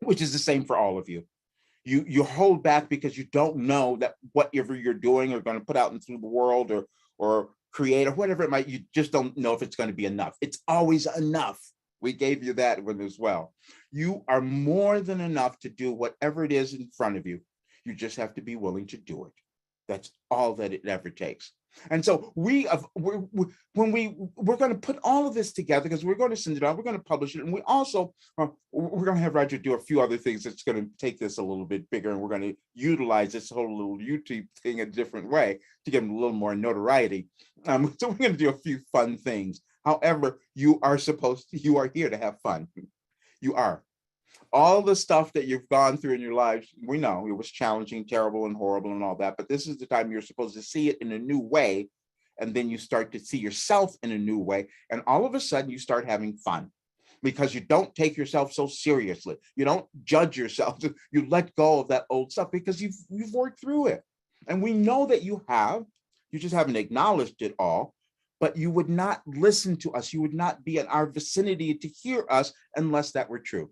which is the same for all of you. You hold back because you don't know that whatever you're doing or going to put out into the world or create or whatever it might, you just don't know if it's going to be enough. It's always enough. We gave you that one as well. You are more than enough to do whatever it is in front of you. You just have to be willing to do it. That's all that it ever takes. And so we're going to put all of this together, because we're going to send it out, we're going to publish it, and we also we're going to have Roger do a few other things that's going to take this a little bit bigger, and we're going to utilize this whole little YouTube thing a different way to give him a little more notoriety. So we're going to do a few fun things. However, you are here to have fun. You are. All the stuff that you've gone through in your lives, we know it was challenging, terrible, and horrible and all that, but this is the time you're supposed to see it in a new way and then you start to see yourself in a new way. And all of a sudden you start having fun because you don't take yourself so seriously. You don't judge yourself. You let go of that old stuff because you've worked through it. And we know that you have, you just haven't acknowledged it all, but you would not listen to us. You would not be in our vicinity to hear us unless that were true.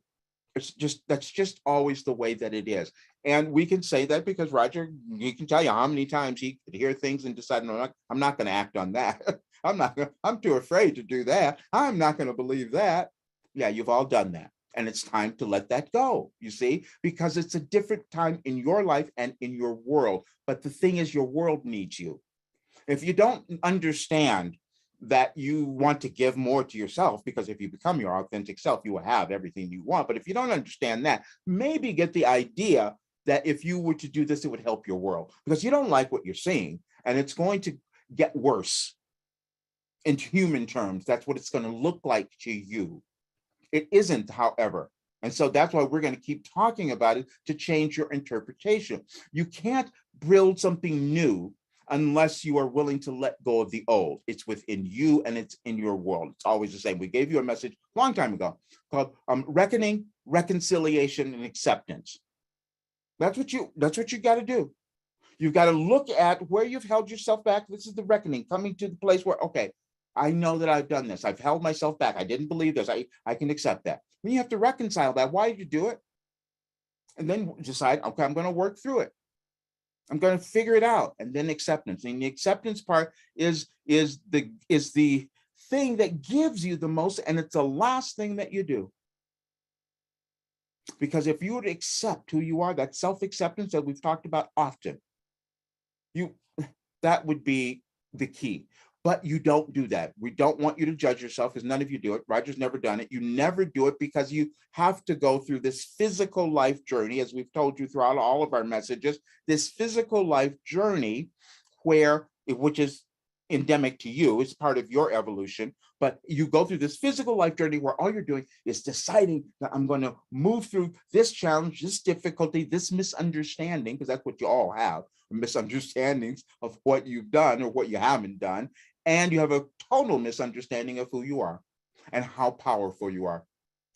It's just, that's just always the way that it is. And we can say that because Roger, he can tell you how many times he could hear things and decide, no, I'm not going to act on that. I'm too afraid to do that. I'm not going to believe that. Yeah, you've all done that. And it's time to let that go, you see, because it's a different time in your life and in your world. But the thing is, your world needs you. If you don't understand that you want to give more to yourself, because if you become your authentic self, you will have everything you want. But if you don't understand that, maybe get the idea that if you were to do this, it would help your world, because you don't like what you're seeing and it's going to get worse. In human terms, that's what it's going to look like to you. It isn't, however. And so that's why we're going to keep talking about it, to change your interpretation. You can't build something new unless you are willing to let go of the old. It's within you and it's in your world. It's always the same. We gave you a message a long time ago called reckoning, reconciliation, and acceptance. That's what you got to do. You've got to look at where you've held yourself back. This is the reckoning, coming to the place where, okay, I know that I've done this. I've held myself back. I didn't believe this. I can accept that. Then you have to reconcile that. Why did you do it? And then decide, okay, I'm going to work through it. I'm going to figure it out. And then acceptance. And the acceptance part is the thing that gives you the most, and it's the last thing that you do. Because if you would accept who you are, that self-acceptance that we've talked about often, that would be the key. But you don't do that. We don't want you to judge yourself, because none of you do it. Roger's never done it. You never do it because you have to go through this physical life journey, as we've told you throughout all of our messages, this physical life journey which is endemic to you, it's part of your evolution, but you go through this physical life journey where all you're doing is deciding that I'm going to move through this challenge, this difficulty, this misunderstanding, because that's what you all have, misunderstandings of what you've done or what you haven't done. And you have a total misunderstanding of who you are and how powerful you are.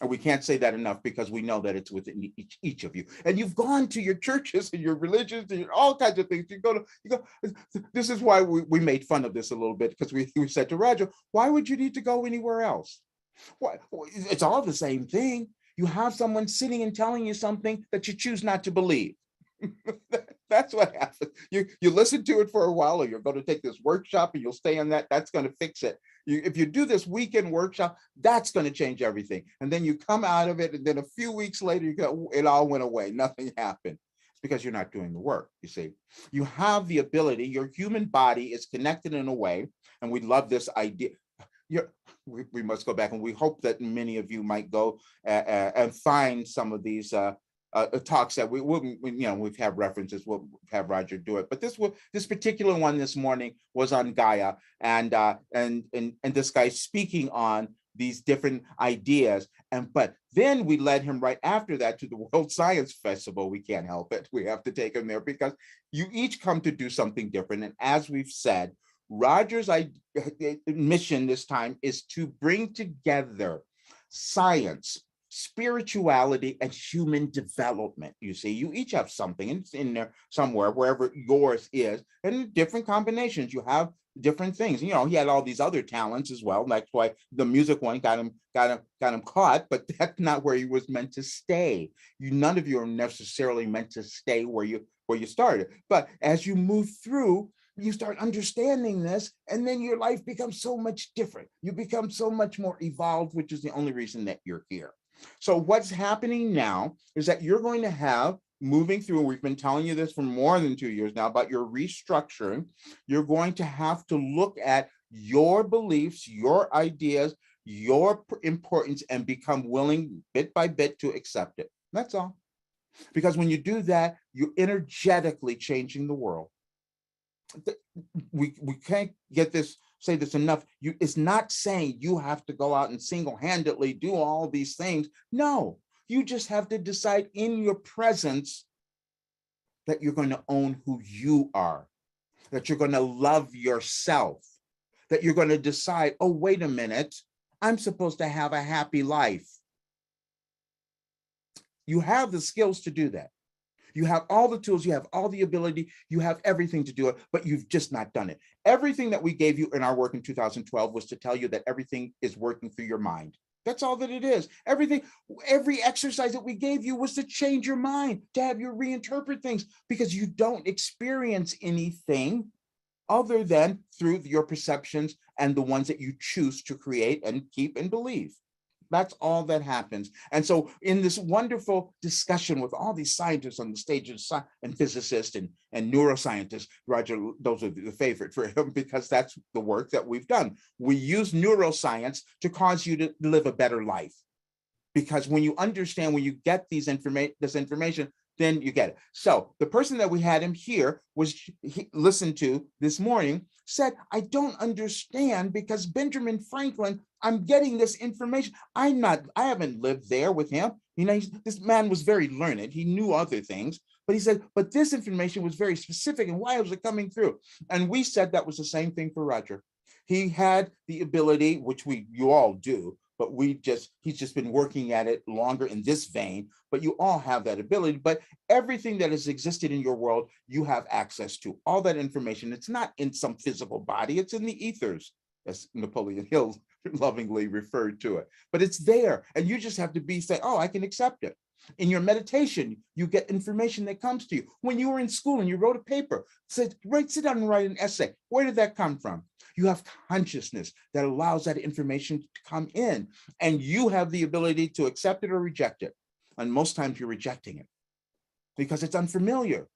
And we can't say that enough, because we know that it's within each of you. And you've gone to your churches and your religions and all kinds of things. You go. This is why we made fun of this a little bit, because we said to Roger, why would you need to go anywhere else? Why? It's all the same thing. You have someone sitting and telling you something that you choose not to believe. That's what happens. You listen to it for a while, or you're going to take this workshop and you'll stay on that. That's going to fix it. If you do this weekend workshop, that's going to change everything. And then you come out of it, and then a few weeks later, it all went away. Nothing happened. It's because you're not doing the work. You see, you have the ability. Your human body is connected in a way, and we love this idea. We must go back, and we hope that many of you might go and find some of these talks that we've had references. We'll have Roger do it, but this particular one this morning was on Gaia, and this guy speaking on these different ideas, but then we led him right after that to the World Science Festival. We can't help it. We have to take him there because you each come to do something different, and as we've said, Roger's mission this time is to bring together science, spirituality, and human development. You see, you each have something, and it's in there somewhere, wherever yours is, and different combinations. You have different things. He had all these other talents as well. That's why the music one got him caught, but that's not where he was meant to stay. None of you are necessarily meant to stay where you started. But as you move through, you start understanding this, and then your life becomes so much different. You become so much more evolved, which is the only reason that you're here. So what's happening now is that you're going to have, moving through, we've been telling you this for more than 2 years now, about your restructuring. You're going to have to look at your beliefs, your ideas, your importance, and become willing bit by bit to accept it. That's all. Because when you do that, you're energetically changing the world. We can't say this enough. It's not saying you have to go out and single-handedly do all these things. No, you just have to decide in your presence that you're going to own who you are, that you're going to love yourself, that you're going to decide, oh, wait a minute, I'm supposed to have a happy life. You have the skills to do that. You have all the tools, you have all the ability, you have everything to do it, but you've just not done it. Everything that we gave you in our work in 2012 was to tell you that everything is working through your mind. That's all that it is. Everything, every exercise that we gave you was to change your mind, to have you reinterpret things, because you don't experience anything other than through your perceptions and the ones that you choose to create and keep and believe. That's all that happens. And so in this wonderful discussion with all these scientists on the stage and physicists and neuroscientists, Roger, those are the favorite for him because that's the work that we've done. We use neuroscience to cause you to live a better life. Because when you understand, when you get this information, then you get it. So the person that we had him here listened to this morning said, I don't understand because Benjamin Franklin, I'm getting this information. I haven't lived there with him. You know, this man was very learned. He knew other things, but he said, but this information was very specific and why was it coming through? And we said that was the same thing for Roger. He had the ability, which you all do, but he's just been working at it longer in this vein, but you all have that ability. But everything that has existed in your world, you have access to all that information. It's not in some physical body, it's in the ethers, as Napoleon Hill lovingly referred to it, but it's there. And you just have to say, oh, I can accept it. In your meditation, you get information that comes to you. When you were in school and you wrote a paper, sit down and write an essay. Where did that come from? You have consciousness that allows that information to come in, and you have the ability to accept it or reject it. And most times you're rejecting it because it's unfamiliar.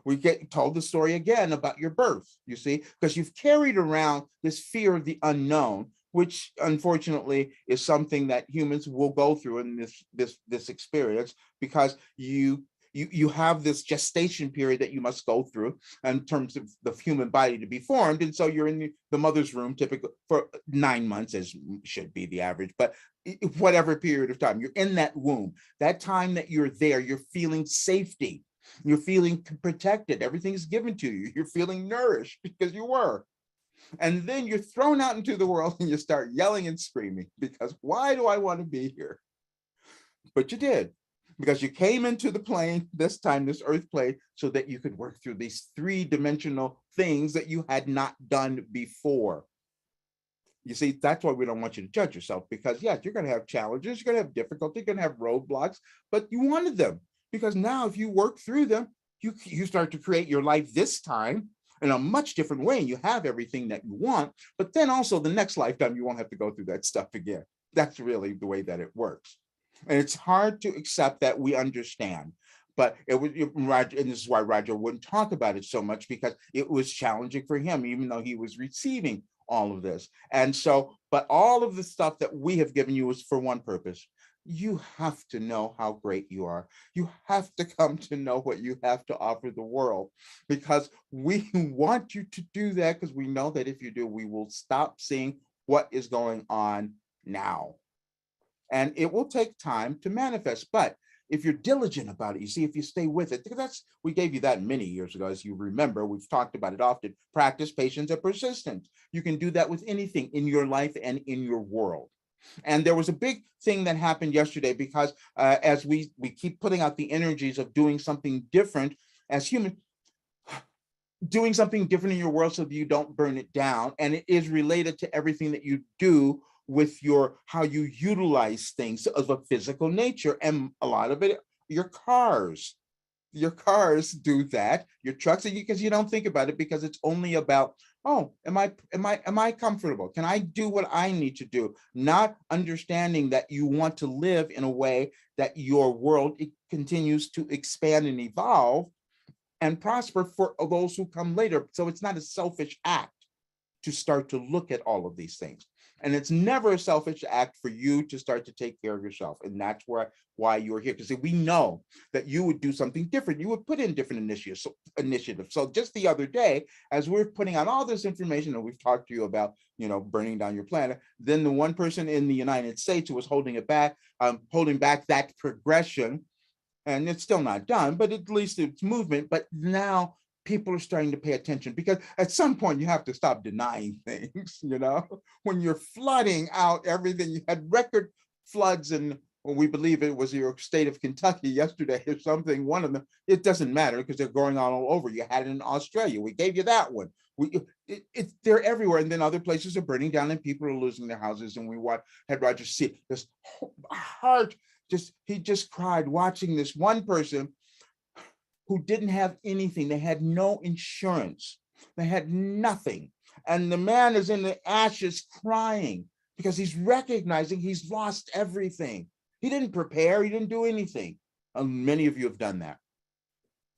We get told the story again about your birth, you see, because you've carried around this fear of the unknown, which unfortunately is something that humans will go through in this experience, because you have this gestation period that you must go through in terms of the human body to be formed. And so you're in the mother's room typically for 9 months, as should be the average, but whatever period of time, you're in that womb. That time that you're there, you're feeling safety. You're feeling protected. Everything's given to you. You're feeling nourished because you were. And then you're thrown out into the world and you start yelling and screaming because why do I want to be here? But you did, because you came into the plane, this time, this earth plane, so that you could work through these 3-dimensional things that you had not done before. You see, that's why we don't want you to judge yourself, because yes, you're going to have challenges, you're going to have difficulty, you're going to have roadblocks, but you wanted them, because now if you work through them, you start to create your life this time in a much different way, and you have everything that you want. But then also the next lifetime, you won't have to go through that stuff again. That's really the way that it works. And it's hard to accept that we understand. But Roger, and this is why Roger wouldn't talk about it so much, because it was challenging for him, even though he was receiving all of this. And so, but all of the stuff that we have given you is for one purpose. You have to know how great you are. You have to come to know what you have to offer the world, because we want you to do that, because we know that if you do, we will stop seeing what is going on now. And it will take time to manifest. But if you're diligent about it, you see, if you stay with it, because we gave you that many years ago, as you remember, we've talked about it often, practice, patience, and persistence. You can do that with anything in your life and in your world. And there was a big thing that happened yesterday, because as we keep putting out the energies of doing something different as humans, doing something different in your world so that you don't burn it down. And it is related to everything that you do with how you utilize things of a physical nature. And a lot of it, your cars do that, your trucks, because you don't think about it, because it's only about, oh, am I comfortable? Can I do what I need to do? Not understanding that you want to live in a way that your world continues to expand and evolve and prosper for those who come later. So it's not a selfish act to start to look at all of these things. And it's never a selfish act for you to start to take care of yourself. And that's why you're here. Because we know that you would do something different. You would put in different initiatives. So just the other day, as we're putting out all this information, and we've talked to you about, burning down your planet, then the one person in the United States who was holding back that progression, and it's still not done, but at least it's movement. But now people are starting to pay attention, because at some point you have to stop denying things, when you're flooding out everything. You had record floods in, well, we believe it was your state of Kentucky yesterday or something. One of them, it doesn't matter because they're going on all over. You had it in Australia. We gave you that one. They're everywhere. And then other places are burning down and people are losing their houses. And had Roger see this heart, he just cried watching this one person who didn't have anything. They had no insurance. They had nothing. And the man is in the ashes crying because he's recognizing he's lost everything. He didn't prepare. He didn't do anything. Many of you have done that.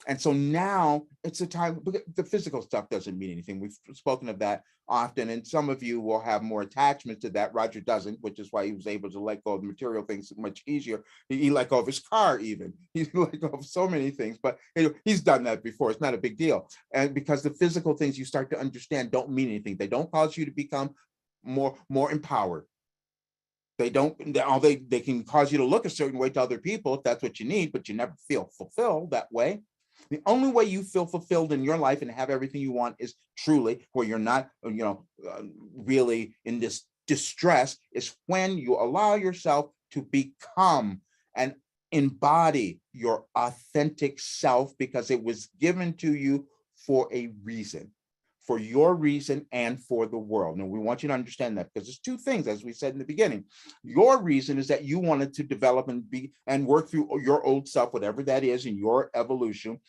And so now it's a time, the physical stuff doesn't mean anything. We've spoken of that often, and some of you will have more attachment to that. Roger doesn't, which is why he was able to let go of the material things much easier. He let go of his car even. He let go of so many things, but he's done that before. It's not a big deal. And because the physical things you start to understand don't mean anything. They don't cause you to become more empowered. They can cause you to look a certain way to other people if that's what you need, but you never feel fulfilled that way. The only way you feel fulfilled in your life and have everything you want is truly where you're not, really in this distress, is when you allow yourself to become and embody your authentic self, because it was given to you for a reason. For your reason and for the world. Now, we want you to understand that, because there's two things, as we said in the beginning. Your reason is that you wanted to develop and work through your old self, whatever that is, in your evolution.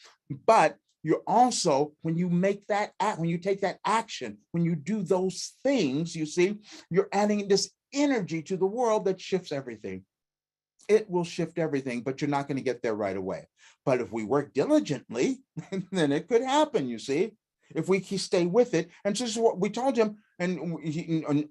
But you're also, when you take that action, when you do those things, you see, you're adding this energy to the world that shifts everything. It will shift everything, but you're not going to get there right away. But if we work diligently, then it could happen, you see. If we stay with it. And this is what we told him, and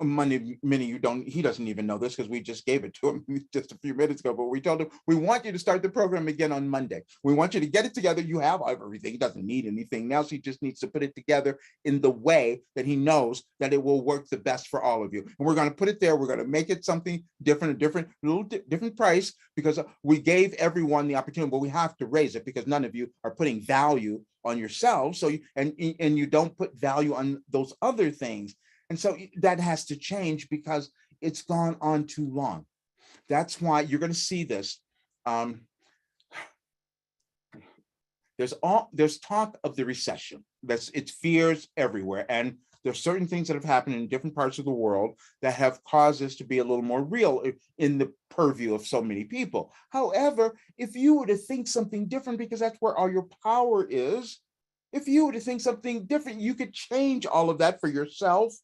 many you don't, he doesn't even know this because we just gave it to him just a few minutes ago, but we told him, we want you to start the program again on Monday. We want you to get it together. You have everything. He doesn't need anything else. He just needs to put it together in the way that he knows that it will work the best for all of you. And we're going to put it there. We're going to make it something different, different price, because we gave everyone the opportunity, but we have to raise it because none of you are putting value on yourselves. So and you don't put value on those other things. And so that has to change because it's gone on too long. That's why you're going to see this. There's talk of the recession. It's fears everywhere. And there's certain things that have happened in different parts of the world that have caused this to be a little more real in the purview of so many people. However, if you were to think something different, because that's where all your power is, if you were to think something different, you could change all of that for yourself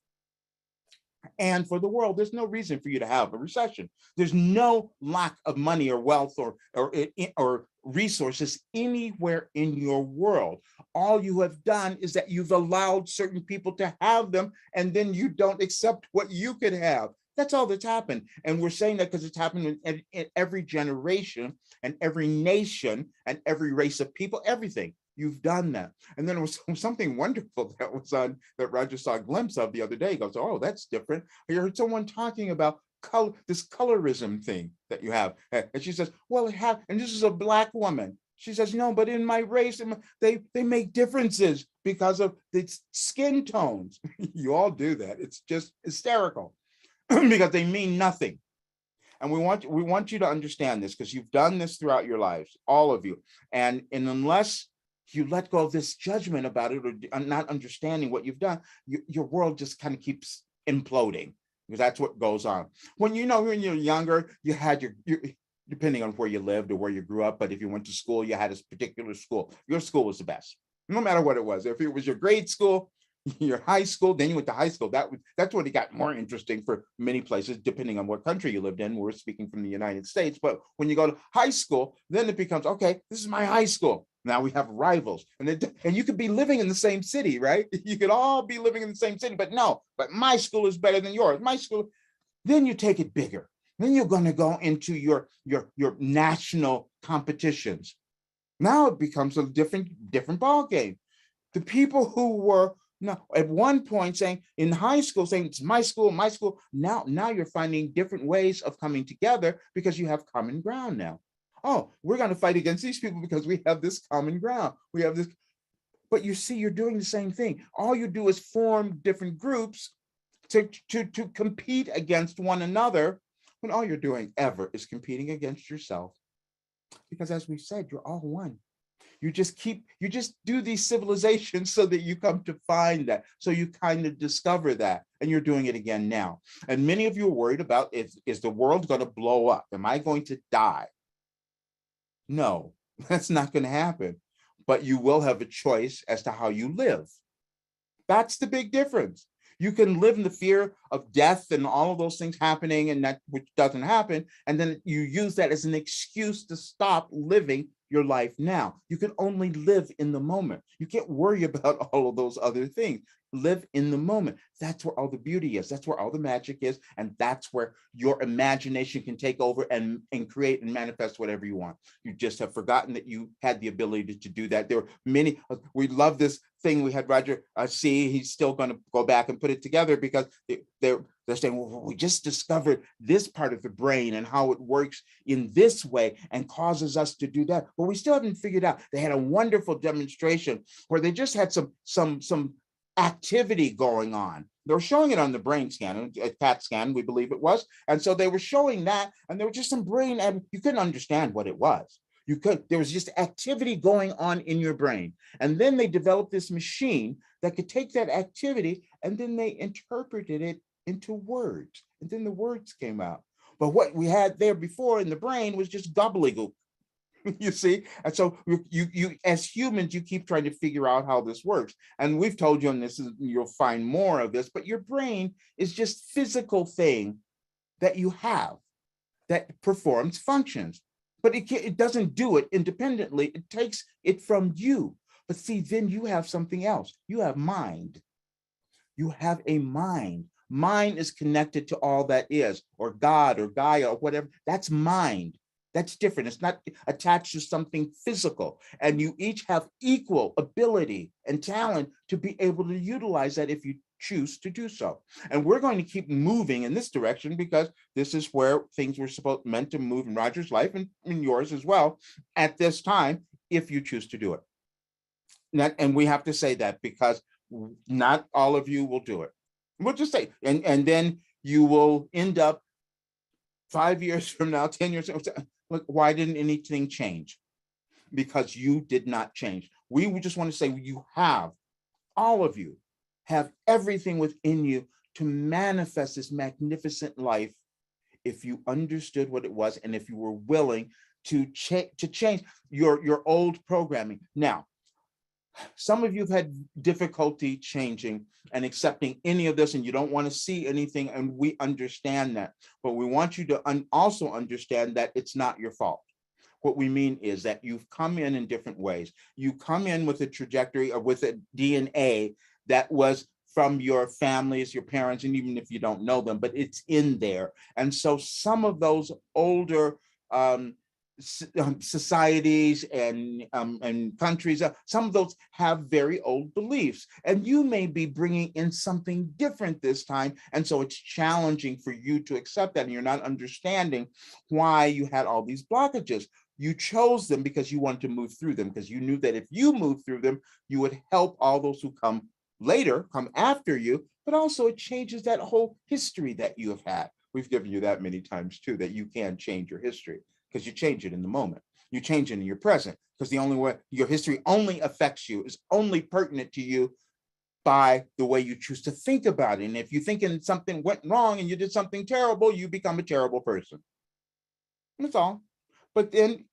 and for the world. There's no reason for you to have a recession. There's no lack of money or wealth or resources anywhere in your world. All you have done is that you've allowed certain people to have them, and then you don't accept what you could have. That's all that's happened. And we're saying that because it's happened in every generation and every nation and every race of people, everything. You've done that. And then there was something wonderful that was on that Roger saw a glimpse of the other day. He goes, oh, that's different. I heard someone talking about color, this colorism thing that you have. And she says, well, and this is a Black woman. She says, no, but in my race, they make differences because of the skin tones. You all do that. It's just hysterical because they mean nothing. And we want you to understand this, because you've done this throughout your lives, all of you. And unless you let go of this judgment about it or not understanding what you've done, your world just kind of keeps imploding, because that's what goes on. When when you're younger, you had your depending on where you lived or where you grew up, but if you went to school, you had a particular school. Your school was the best, no matter what it was. If it was your grade school, your high school, then you went to high school. That's when it got more interesting for many places, depending on what country you lived in. We're speaking from the United States, but when you go to high school, then it becomes, okay, this is my high school. Now we have rivals, and you could be living in the same city, right? You could all be living in the same city, but my school is better than yours. My school. Then you take it bigger. Then you're going to go into your national competitions. Now it becomes a different ball game. The people who were at one point saying in high school, saying it's my school, now you're finding different ways of coming together because you have common ground now. Oh, we're going to fight against these people because we have this common ground. We have this. But you see, you're doing the same thing. All you do is form different groups to compete against one another, when all you're doing ever is competing against yourself. Because as we said, you're all one. You just do these civilizations so that you come to find that. So you kind of discover that, and you're doing it again now. And many of you are worried about, is the world going to blow up? Am I going to die? No, that's not going to happen. But you will have a choice as to how you live. That's the big difference. You can live in the fear of death and all of those things happening, and that which doesn't happen, and then you use that as an excuse to stop living your life now. You can only live in the moment. You can't worry about all of those other things. Live in the moment. That's where all the beauty is. That's where all the magic is. And that's where your imagination can take over and create and manifest whatever you want. You just have forgotten that you had the ability to do that. There were many, we love this thing we had Roger see, he's still going to go back and put it together, because they're saying, well, we just discovered this part of the brain and how it works in this way and causes us to do that. But we still haven't figured out. They had a wonderful demonstration where they just had some activity going on. They were showing it on the brain scan, a CAT scan, we believe it was. And so they were showing that, and there was just some brain, and you couldn't understand what it was. There was just activity going on in your brain. And then they developed this machine that could take that activity, and then they interpreted it into words. And then the words came out. But what we had there before in the brain was just gobbledygook. You see? And so you as humans, you keep trying to figure out how this works. And we've told you, and you'll find more of this, but your brain is just physical thing that you have that performs functions. But it doesn't do it independently. It takes it from you. But see, then you have something else. You have mind. You have a mind. Mind is connected to all that is, or God, or Gaia, or whatever. That's mind. That's different. It's not attached to something physical. And you each have equal ability and talent to be able to utilize that if you choose to do so. And we're going to keep moving in this direction, because this is where things were meant to move in Roger's life, and in yours as well, at this time, if you choose to do it. And we have to say that, because not all of you will do it. We'll just say, and then you will end up 5 years from now, 10 years, look, why didn't anything change? Because you did not change. We just want to say, you have, all of you have everything within you to manifest this magnificent life, if you understood what it was, and if you were willing to change your old programming. Now, some of you have had difficulty changing and accepting any of this, and you don't want to see anything, and we understand that. But we want you to also understand that it's not your fault. What we mean is that you've come in different ways. You come in with a trajectory, or with a DNA that was from your families, your parents, and even if you don't know them, but it's in there. And so some of those older societies and countries, some of those have very old beliefs, and you may be bringing in something different this time, and so it's challenging for you to accept that, and you're not understanding why you had all these blockages. You chose them because you wanted to move through them, because you knew that if you moved through them, you would help all those who come later, come after you, but also it changes that whole history that you have had. We've given you that many times too, that you can change your history, because you change it in the moment. You change it in your present, because the only way your history only affects you, is only pertinent to you by the way you choose to think about it. And if you're thinking something went wrong and you did something terrible, you become a terrible person. That's all. But then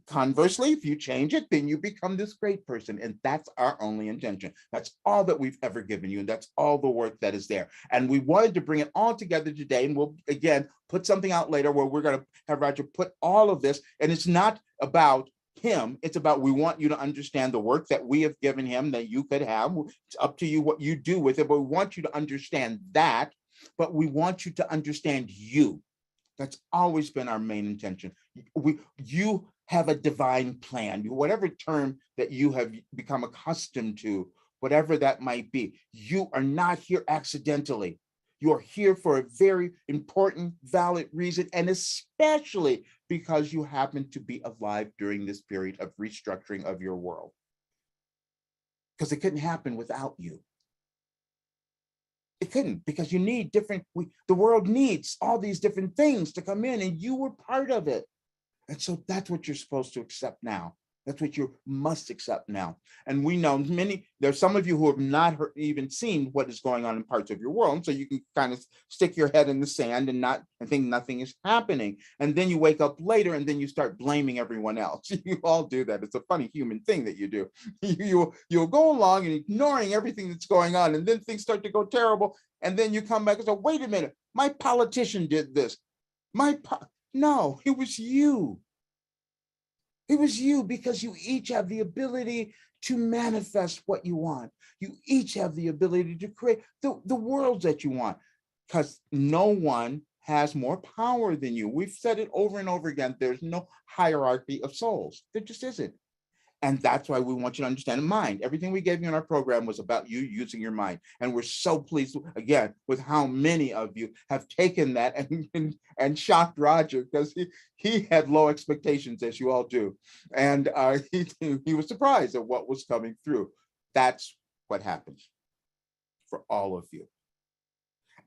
conversely, if you change it, then you become this great person. And that's our only intention. That's all that we've ever given you. And that's all the work that is there. And we wanted to bring it all together today. And we'll, again, put something out later where we're going to have Roger put all of this. And it's not about him. It's about, we want you to understand the work that we have given him that you could have. It's up to you what you do with it. But we want you to understand that. But we want you to understand you. That's always been our main intention. You have a divine plan, whatever term that you have become accustomed to, whatever that might be. You are not here accidentally. You are here for a very important, valid reason, and especially because you happen to be alive during this period of restructuring of your world. because it couldn't happen without you. It couldn't, because you need the world needs all these different things to come in, and you were part of it. And so that's what you're supposed to accept now. That's what you must accept now. And we know there's some of you who have not even seen what is going on in parts of your world. So you can kind of stick your head in the sand and think nothing is happening. And then you wake up later and then you start blaming everyone else. You all do that. It's a funny human thing that you do. You'll go along and ignoring everything that's going on. And then things start to go terrible. And then you come back and say, wait a minute, my politician did this. No, it was you. It was you, because you each have the ability to manifest what you want. You each have the ability to create the worlds that you want, because no one has more power than you. We've said it over and over again. There's no hierarchy of souls. There just isn't. And that's why we want you to understand mind. Everything we gave you in our program was about you using your mind. And we're so pleased, again, with how many of you have taken that and shocked Roger, because he had low expectations, as you all do. And he was surprised at what was coming through. That's what happens for all of you.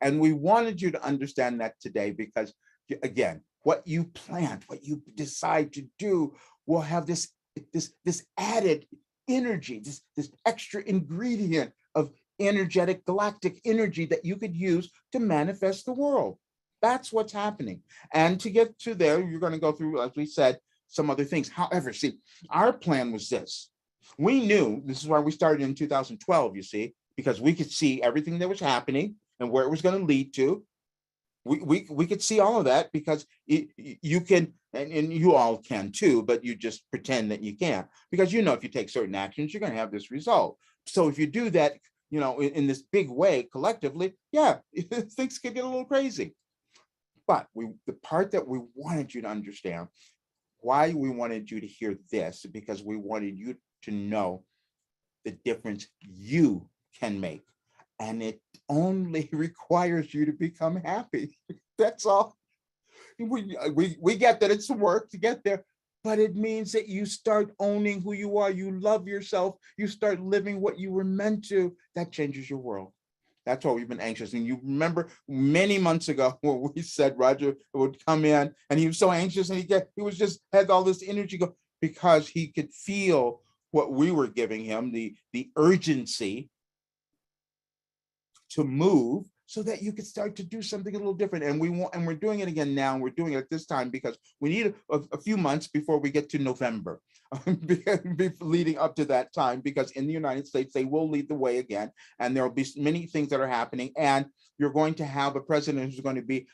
And we wanted you to understand that today, because, again, what you plant, what you decide to do will have this added energy, this extra ingredient of energetic galactic energy that you could use to manifest the world. That's what's happening. And to get to there, you're going to go through, as we said, some other things. However, see, our plan was this. We knew, this is why we started in 2012, you see, because we could see everything that was happening and where it was going to lead to. We could see all of that, because you can, and you all can too, but you just pretend that you can't, because if you take certain actions, you're going to have this result. So if you do that, in this big way collectively, yeah, things can get a little crazy. But the part that we wanted you to understand, why we wanted you to hear this, because we wanted you to know the difference you can make. And it only requires you to become happy. That's all. We get that it's some work to get there, but it means that you start owning who you are. You love yourself. You start living what you were meant to. That changes your world. That's why we've been anxious. And you remember many months ago when we said Roger would come in, and he was so anxious, and he was just had all this energy go, because he could feel what we were giving him, the urgency to move, so that you could start to do something a little different. And we're doing it again now. We're doing it at this time because we need a few months before we get to November, leading up to that time, because in the United States, they will lead the way again. And there will be many things that are happening. And you're going to have a president who's going to be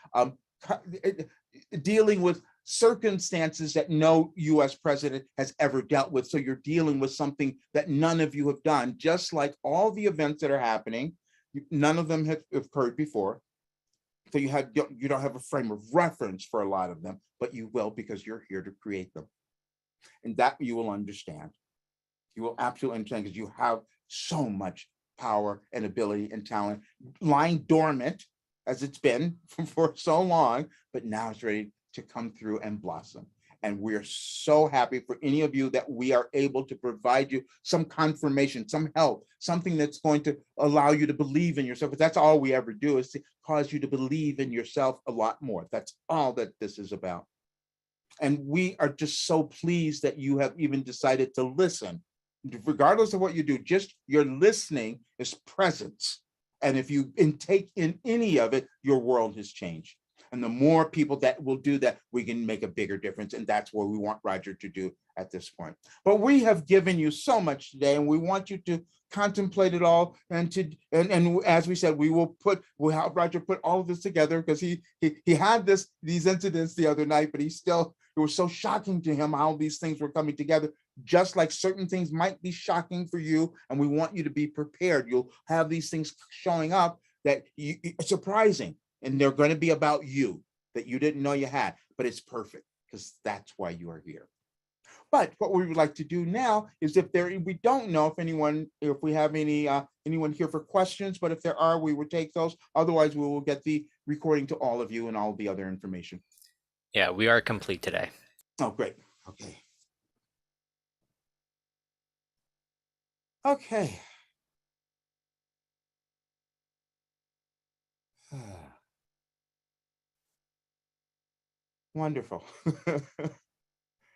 dealing with circumstances that no US president has ever dealt with. So you're dealing with something that none of you have done, just like all the events that are happening. None of them have occurred before. So you don't have a frame of reference for a lot of them, but you will, because you're here to create them. And that you will understand. You will absolutely understand, because you have so much power and ability and talent lying dormant, as it's been for so long, but now it's ready to come through and blossom. And we're so happy for any of you that we are able to provide you some confirmation, some help, something that's going to allow you to believe in yourself. But that's all we ever do, is to cause you to believe in yourself a lot more. That's all that this is about. And we are just so pleased that you have even decided to listen. Regardless of what you do, just your listening is presence. And if you take in any of it, your world has changed. And the more people that will do that, we can make a bigger difference. And that's what we want Roger to do at this point. But we have given you so much today, and we want you to contemplate it all. And as we said, we'll help Roger put all of this together, because he had these incidents the other night, but it was so shocking to him how these things were coming together, just like certain things might be shocking for you. And we want you to be prepared. You'll have these things showing up that it's surprising. And they're going to be about you that you didn't know you had, but it's perfect, because that's why you are here. But what we would like to do now is, we don't know if we have anyone here for questions, but if there are, we will take those. Otherwise, we will get the recording to all of you and all the other information. Yeah, we are complete today. Oh, great. Okay. Okay. Wonderful.